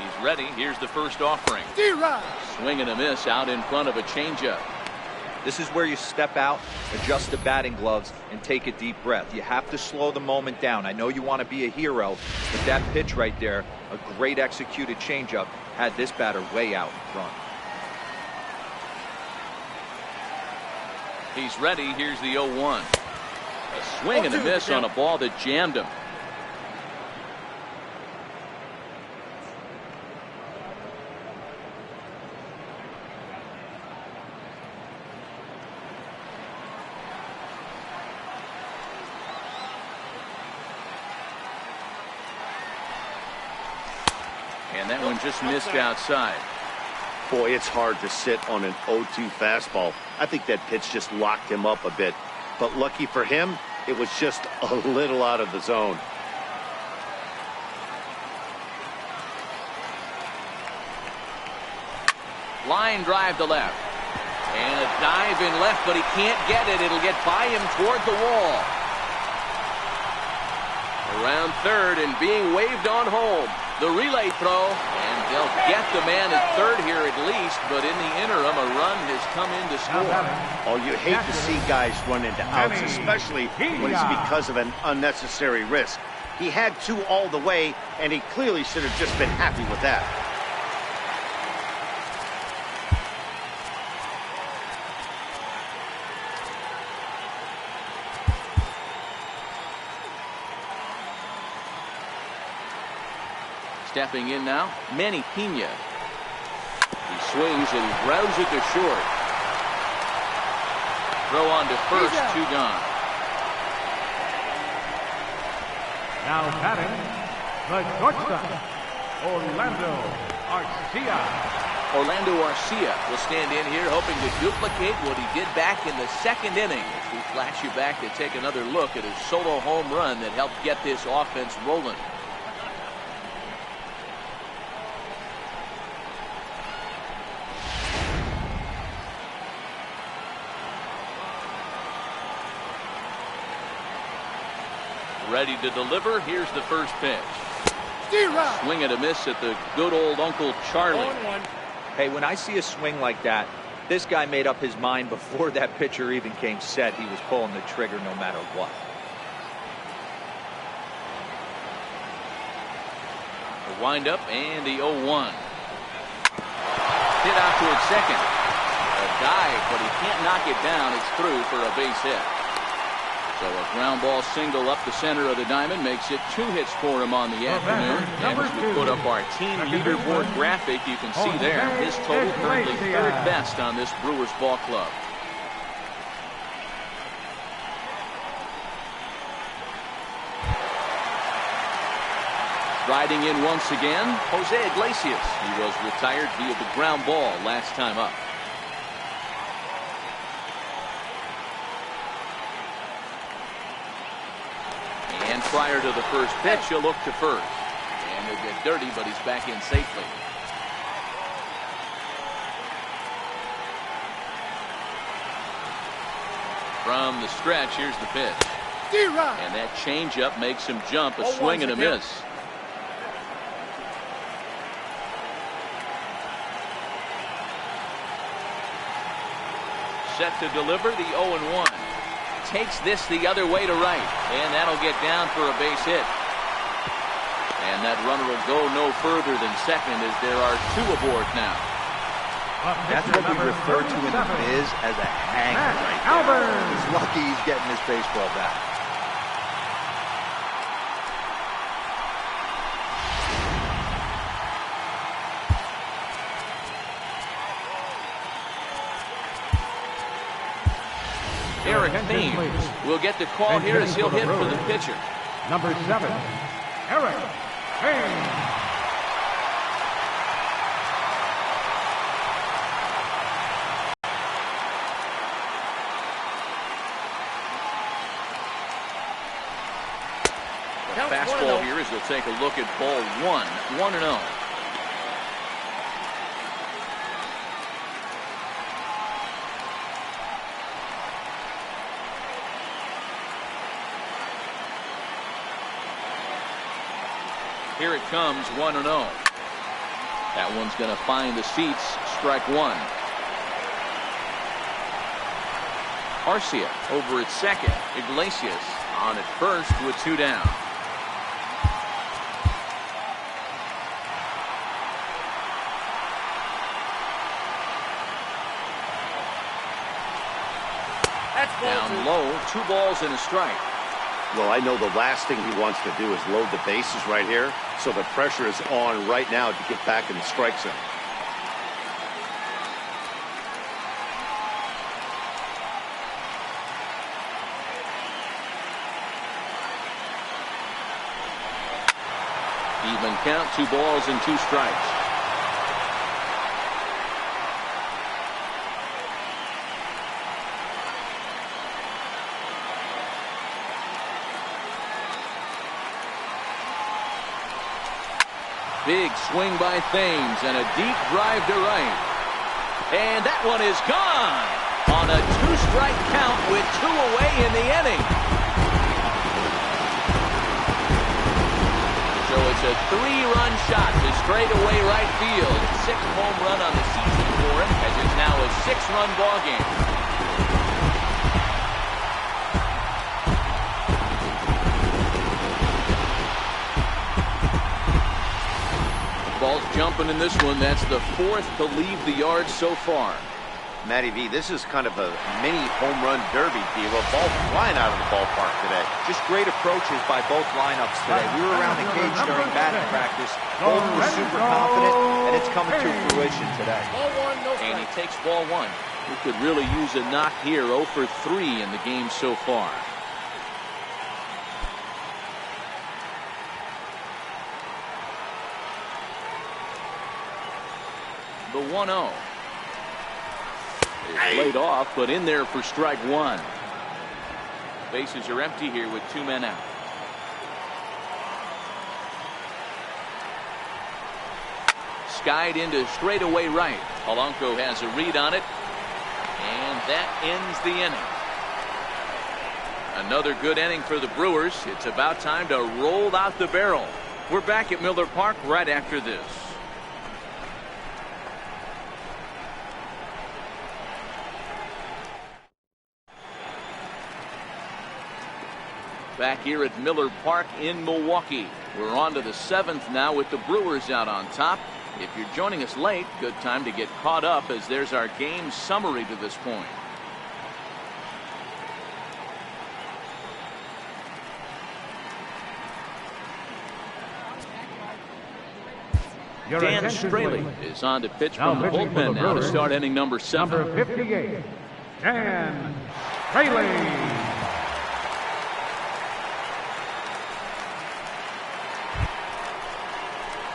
He's ready. Here's the first offering. Swing and a miss out in front of a changeup. This is where you step out, adjust the batting gloves, and take a deep breath. You have to slow the moment down. I know you want to be a hero, but that pitch right there, a great executed changeup, had this batter way out in front. He's ready. Here's the 0-1. A swing and a miss on a ball that jammed him. And that one just missed outside. Boy, it's hard to sit on an 0-2 fastball. I think that pitch just locked him up a bit. But lucky for him, it was just a little out of the zone. Line drive to left. And a dive in left, but he can't get it. It'll get by him toward the wall. Around third and being waved on home. The relay throw, and they'll get the man at third here at least, but in the interim, a run has come in to score. Oh, you hate to see guys run into outs, especially when it's because of an unnecessary risk. He had two all the way, and he clearly should have just been happy with that. Stepping in now, Manny Pena. He swings and grounds it to short. Throw on to first, two gone. Now batting, the shortstop, Orlando Arcia. Orlando Arcia will stand in here hoping to duplicate what he did back in the second inning. As we flash you back to take another look at his solo home run that helped get this offense rolling. Ready to deliver. Here's the first pitch. Swing and a miss at the good old Uncle Charlie. Hey, when I see a swing like that, this guy made up his mind before that pitcher even came set. He was pulling the trigger no matter what. The windup and the 0-1. Hit out towards second. A dive, but he can't knock it down. It's through for a base hit. So a ground ball single up the center of the diamond makes it 2 hits for him on the afternoon. And as we put up our team leaderboard graphic, you can see there his total currently third best on this Brewers ball club. Riding in once again, Jose Iglesias. He was retired via the ground ball last time up. And prior to the first pitch, he'll look to first. And he'll get dirty, but he's back in safely. From the stretch, here's the pitch. And that changeup makes him jump. A swing and a miss. Set to deliver the 0-1. Takes this the other way to right. And that'll get down for a base hit. And that runner will go no further than second as there are two aboard now. That's what we refer to in the biz as a hanger right there. He's lucky he's getting his baseball back. Eric Thames will get the call here as he'll hit for the pitcher. Number 7, Eric Thames. Fastball here as they'll take a look at ball 1-0. Here it comes, 1-0. That one's going to find the seats. Strike one. Arcia over at second. Iglesias on at first with two down. Down low, 2 balls and a strike. Well, I know the last thing he wants to do is load the bases right here, so the pressure is on right now to get back in the strike zone. Even count, 2 balls and 2 strikes. Big swing by Thames and a deep drive to right. And that one is gone on a 2-strike count with 2 away in the inning. So it's a 3-run shot to straightaway right field. 6th home run on the season for him as it's now a 6-run ball game. Ball's jumping in this one. That's the 4th to leave the yard so far. Matty V, this is kind of a mini home run derby deal. A ball flying out of the ballpark today. Just great approaches by both lineups today. We were around the cage during batting practice. Both were super confident, and it's coming to fruition today. And he takes ball 1. He could really use a knock here. 0 for 3 in the game so far. The 1-0 is laid off, but in there for strike one. Bases are empty here with 2 men out. Skied into straightaway right. Polanco has a read on it, and that ends the inning. Another good inning for the Brewers. It's about time to roll out the barrel. We're back at Miller Park right after this. Back here at Miller Park in Milwaukee. We're on to the 7th now with the Brewers out on top. If you're joining us late, good time to get caught up as there's our game summary to this point. Dan Straley is on to pitch from the bullpen now to start inning number 7. Number 58, Dan Straley.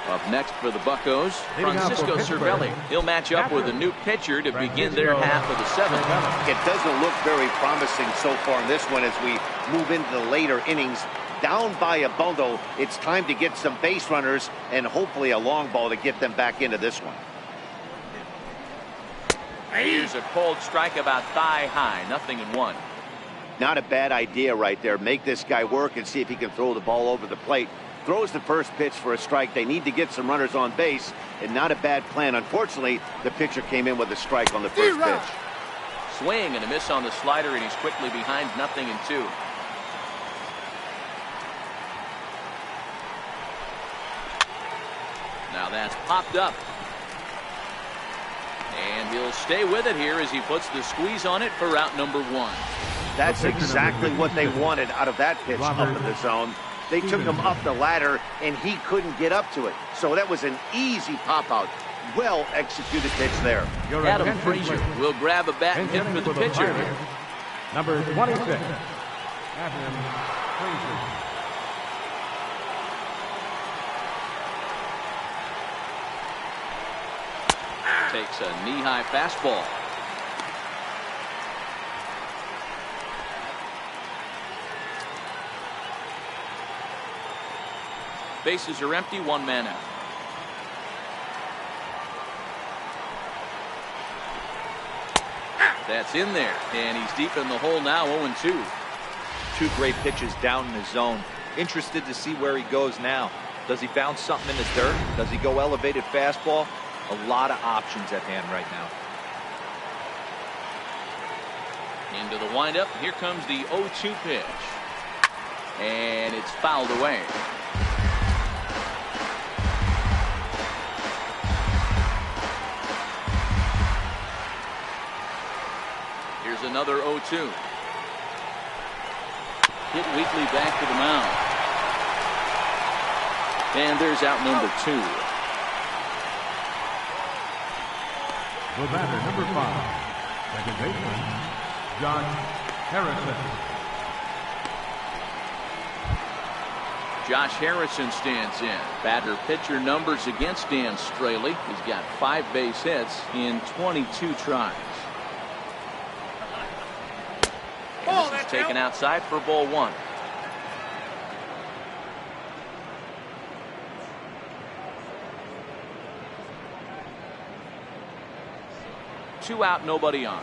Up next for the Buccos, Francisco Cervelli. He'll match up with a new pitcher to begin their half of the 7th. It doesn't look very promising so far in this one as we move into the later innings. Down by a bundle, it's time to get some base runners and hopefully a long ball to get them back into this one. Here's a cold strike about thigh high, 0-1. Not a bad idea right there. Make this guy work and see if he can throw the ball over the plate. Throws the first pitch for a strike. They need to get some runners on base, and not a bad plan. Unfortunately, the pitcher came in with a strike on the first pitch. Swing and a miss on the slider, and he's quickly behind 0-2. Now that's popped up. And he'll stay with it here as he puts the squeeze on it for out number 1. That's exactly what they wanted out of that pitch up in the zone. They took him up the ladder, and he couldn't get up to it. So that was an easy pop-out. Well-executed pitch there. Adam Frazier will grab a bat and hit for the pitcher. Number 26, Adam Frazier. Takes a knee-high fastball. Bases are empty, 1 man out. That's in there, and he's deep in the hole now, 0-2. 2 great pitches down in his zone. Interested to see where he goes now. Does he bounce something in the dirt? Does he go elevated fastball? A lot of options at hand right now. Into the windup. Here comes the 0-2 pitch. And it's fouled away. Here's another 0-2. Hit weakly back to the mound. And there's out number 2. The batter, number 5, second baseman, Josh Harrison. Josh Harrison stands in. Batter pitcher numbers against Dan Straley. He's got 5 base hits in 22 tries. And this is taken outside for ball 1. Two out, nobody on.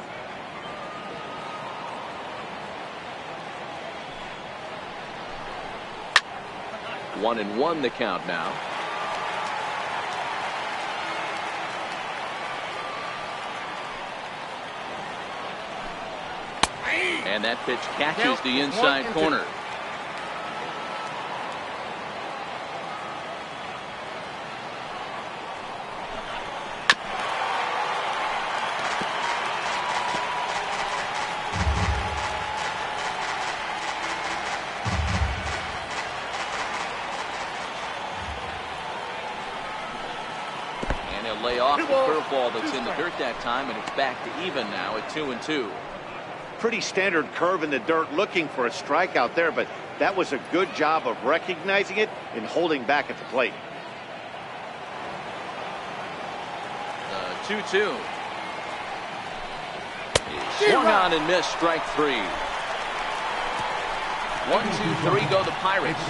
One and one the count now. And that pitch catches the inside corner. Lay off the curveball that's in the dirt that time, and it's back to even now at 2-2. Pretty standard curve in the dirt, looking for a strikeout there, but that was a good job of recognizing it and holding back at the plate. 2-2. Swung on and missed, strike 3. 1-2-3 go the Pirates.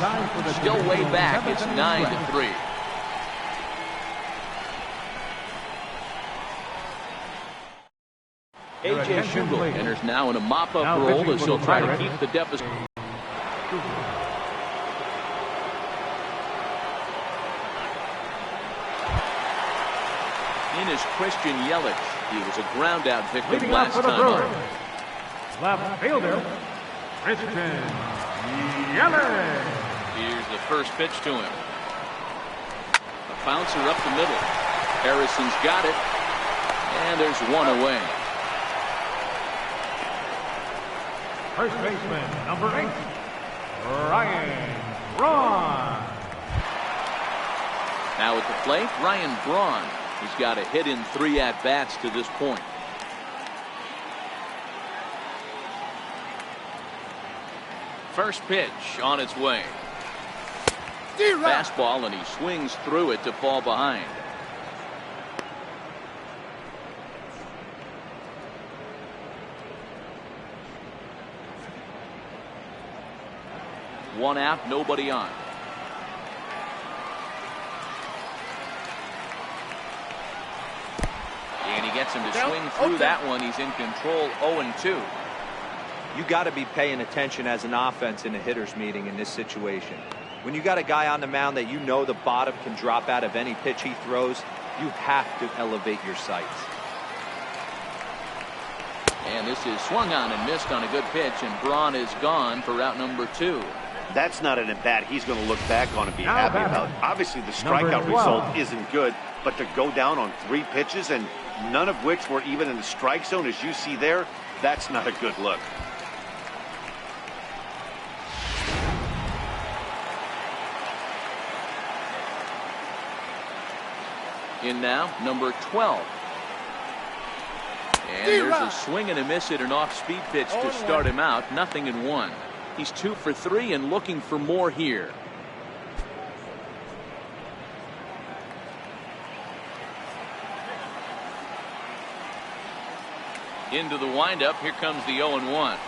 Still way back. It's 9-3. A.J. Schugel enters now in a mop-up role as he'll try to keep the deficit. In is Christian Yelich. He was a ground-out victim last time up. Left fielder, Christian Yelich. Here's the first pitch to him. A bouncer up the middle. Harrison's got it. And there's one away. First baseman, number 8, Ryan Braun. Now at the plate, Ryan Braun. He's got a hit in 3 at-bats to this point. First pitch on its way. Fastball, and he swings through it to fall behind. One out, nobody on. And he gets him to swing through that one. He's in control, 0-2. You got to be paying attention as an offense in a hitter's meeting in this situation. When you got a guy on the mound that you know the bottom can drop out of any pitch he throws, you have to elevate your sights. And this is swung on and missed on a good pitch, and Braun is gone for route number 2. That's not an at-bat he's going to look back on and be Now happy batting. about. Obviously, the strikeout Number 12. result isn't good, but to go down on 3 pitches and none of which were even in the strike zone, as you see there, that's not a good look. In now, number 12. And there's a swing and a miss at an off-speed pitch to start him out. 0-1. He's 2 for 3 and looking for more here. Into the windup. Here comes the 0-1.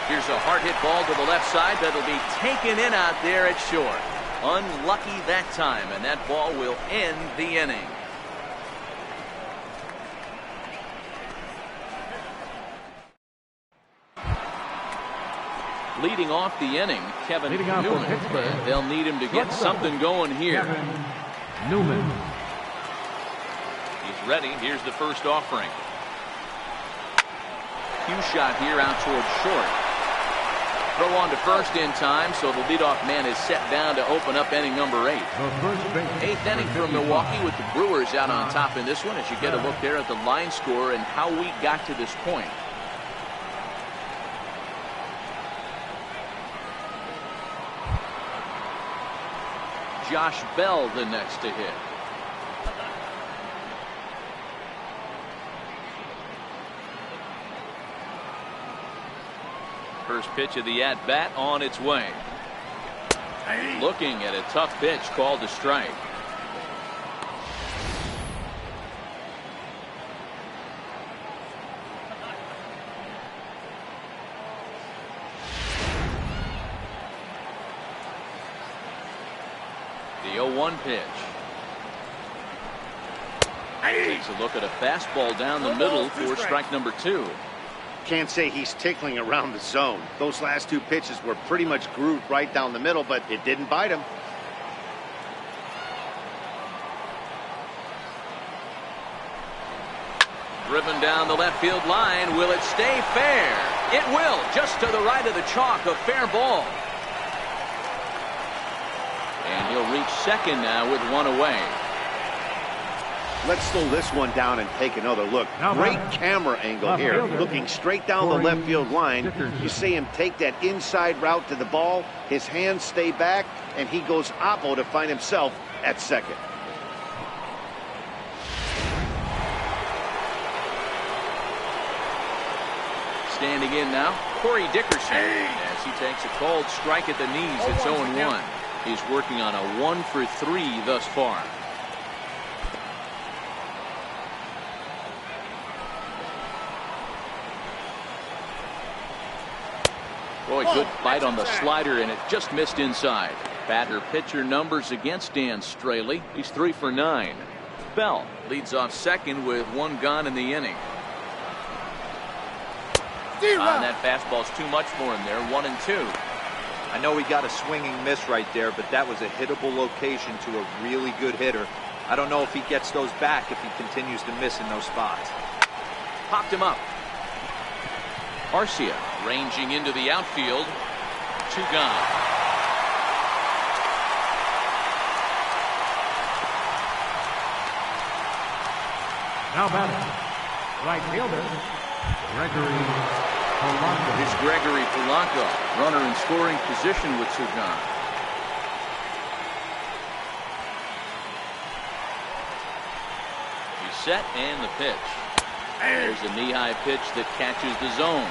Here's a hard hit ball to the left side that'll be taken in out there at short. Unlucky that time, and that ball will end the inning. Leading off the inning, Kevin Newman. And they'll need him to get something going here. Kevin Newman. He's ready. Here's the first offering. Cue shot here out towards short. Throw on to first in time, so the leadoff man is set down to open up inning number 8. Eighth inning for Milwaukee, with the Brewers out on top in this one, as you get a look there at the line score and how we got to this point. Josh Bell the next to hit. First pitch of the at-bat on its way. Looking at a tough pitch called a strike. The 0-1 pitch. Takes a look at a fastball down the middle for strike number 2. Can't say he's tickling around the zone. Those last 2 pitches were pretty much grooved right down the middle, but it didn't bite him. Driven down the left field line. Will it stay fair? It will. Just to the right of the chalk. A fair ball. And he'll reach second now with 1 away. Let's slow this one down and take another look. Now Great back. camera angle Left here, fielder. looking straight down the Corey left field line. Dickerson. You see him take that inside route to the ball. His hands stay back, and he goes oppo to find himself at second. Standing in now, Corey Dickerson. As he takes a cold strike at the knees, it's 0-1. He's working on a 1 for 3 thus far. Boy, good bite on the slider, and it just missed inside. Batter pitcher numbers against Dan Straley. He's 3 for 9. Bell leads off second with 1 gone in the inning. And that fastball's too much for him there. 1-2. I know he got a swinging miss right there, but that was a hittable location to a really good hitter. I don't know if he gets those back if he continues to miss in those spots. Popped him up. Arcia ranging into the outfield. 2 gone. Now batting. Right fielder, Gregory Polanco. It's Gregory Polanco, runner in scoring position with 2 gone. He's set and the pitch. There's a knee-high pitch that catches the zone.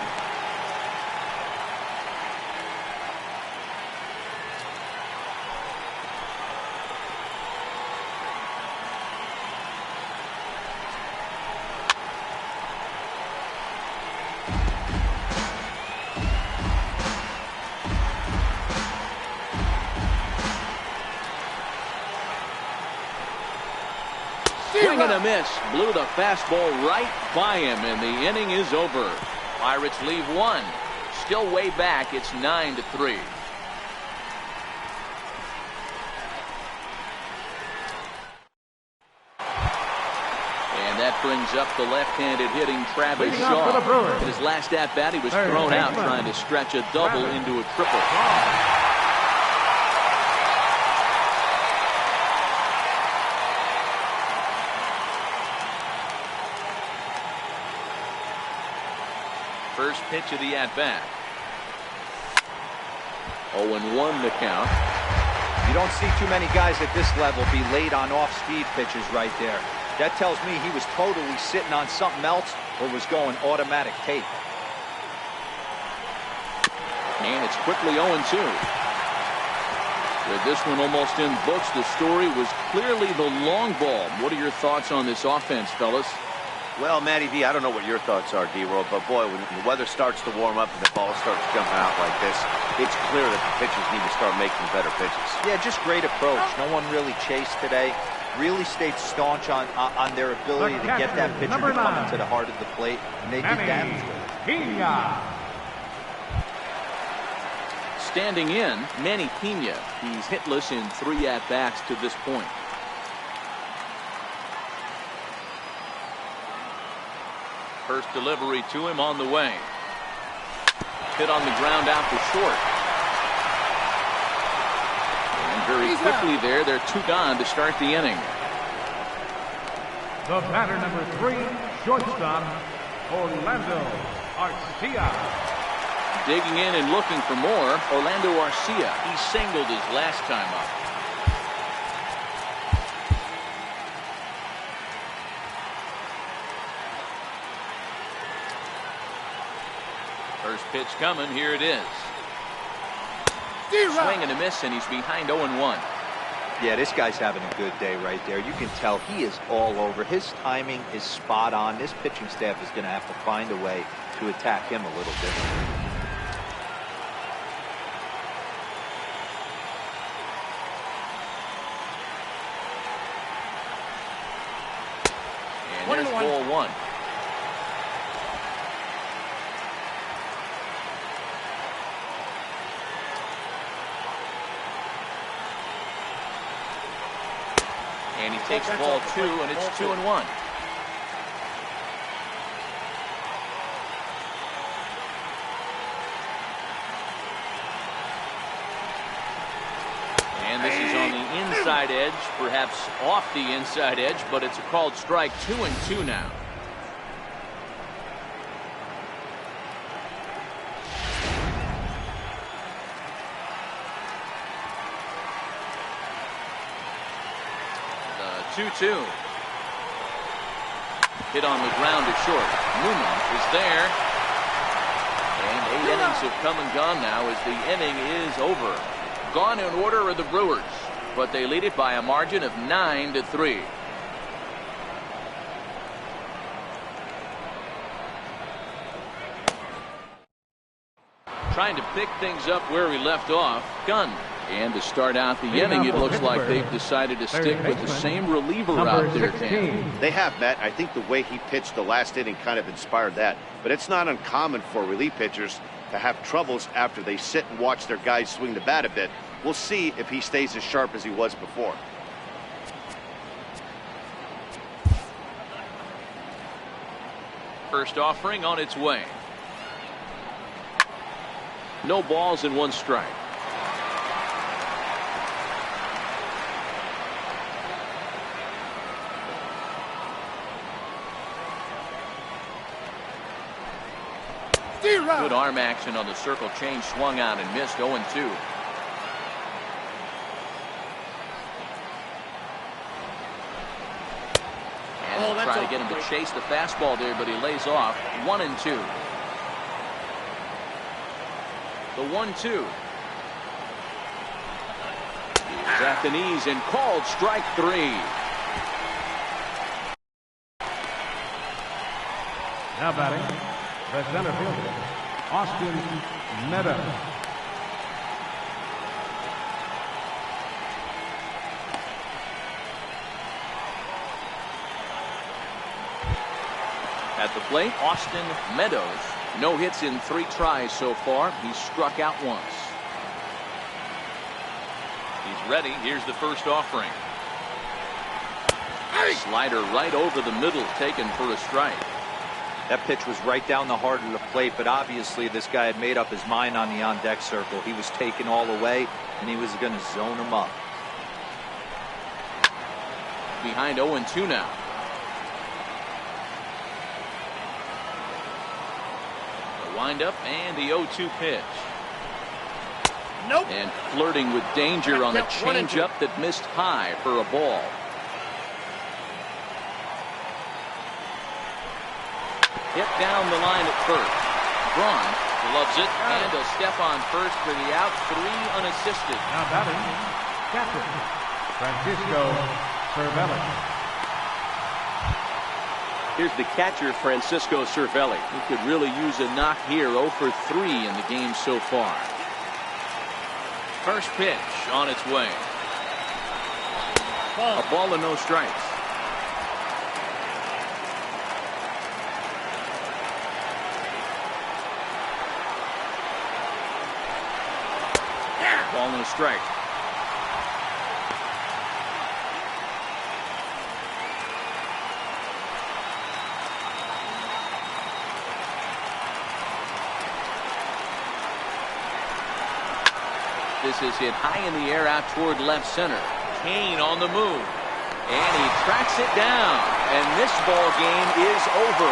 Swing and a miss. Blew the fastball right by him, and the inning is over. Pirates leave one. Still way back. It's 9-3. And that brings up the left-handed hitting Travis Shaw. In his last at-bat, he was thrown out trying to stretch a double into a triple. First pitch of the at-bat. 0-1 the count. You don't see too many guys at this level be late on off-speed pitches right there. That tells me he was totally sitting on something else or was going automatic tape. And it's quickly 0-2. With this one almost in books, the story was clearly the long ball. What are your thoughts on this offense, fellas? Well, Matty V, I don't know what your thoughts are, D-Roll, but boy, when the weather starts to warm up and the ball starts jumping out like this, it's clear that the pitchers need to start making better pitches. Yeah, just great approach. No one really chased today. Really stayed staunch on their ability to get that pitcher to come into the heart of the plate, and they did damage with it. Standing in, Manny Pena. He's hitless in 3 at-bats to this point. First delivery to him on the way. Hit on the ground out to short. And very quickly there, they're 2 gone to start the inning. The batter, number 3, shortstop, Orlando Arcia. Digging in and looking for more, Orlando Arcia. He singled his last time up. First pitch coming. Here it is. Swing and a miss, and he's behind 0-1. Yeah, this guy's having a good day right there. You can tell he is all over. His timing is spot on. This pitching staff is going to have to find a way to attack him a little bit. And there's ball 1. And he takes ball 2, and it's 2-1. And this is on the inside edge, perhaps off the inside edge, but it's a called strike. 2-2 now. The 2-2. Hit on the ground to short. Newman is there. And 8 innings have come and gone now as the inning is over. Gone in order are the Brewers, but they lead it by a margin of 9-3. Trying to pick things up where we left off. Gunn. And to start out the inning, it looks like they've decided to stick with the same reliever out there, Dan. They have, Matt. I think the way he pitched the last inning kind of inspired that. But it's not uncommon for relief pitchers to have troubles after they sit and watch their guys swing the bat a bit. We'll see if he stays as sharp as he was before. First offering on its way. No balls and 1 strike. Good arm action on the circle change, swung out and missed. 0-2. And try to get him to chase the fastball there, but he lays off. 1-2. The 1-2. He's at the knees and called strike 3. Now batting, the center fielder, Austin Meadows. At the plate, Austin Meadows. No hits in 3 tries so far. He's struck out once. He's ready. Here's the first offering. Slider right over the middle, taken for a strike. That pitch was right down the heart of the plate, but obviously this guy had made up his mind on the on-deck circle. He was taken all the way, and he was going to zone him up. Behind 0-2 now. The windup and the 0-2 pitch. Nope. And flirting with danger on the changeup that missed high for a ball. Hit down the line at first. Braun gloves it, and a step on first for the out. 3 unassisted. Now batting, catcher, Francisco Cervelli. Here's the catcher, Francisco Cervelli. He could really use a knock here. 0 for 3 in the game so far. First pitch on its way. A ball and no strikes. Ball and a strike. This is hit high in the air out toward left center. Kane on the move. And he tracks it down. And this ball game is over.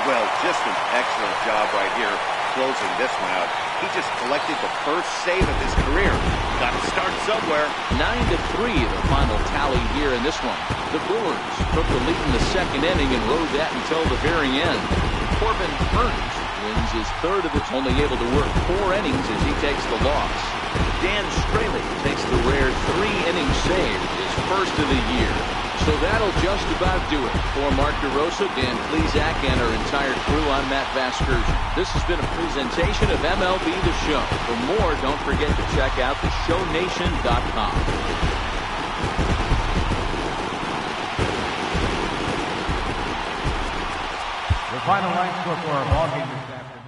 Well, just an excellent job right here closing this one out. He just collected the first save of his career. Got to start somewhere. 9-3 the final tally here in this one. The Brewers took the lead in the second inning and rode that until the very end. Corbin Burns wins his third of it, only able to work 4 innings as he takes the loss. Dan Straley takes the rare 3-inning save, his first of the year. So that'll just about do it. For Mark DeRosa, Dan Plesac, and our entire crew, I'm Matt Vasgersian. This has been a presentation of MLB The Show. For more, don't forget to check out theshownation.com. The final line score for our ball game this afternoon.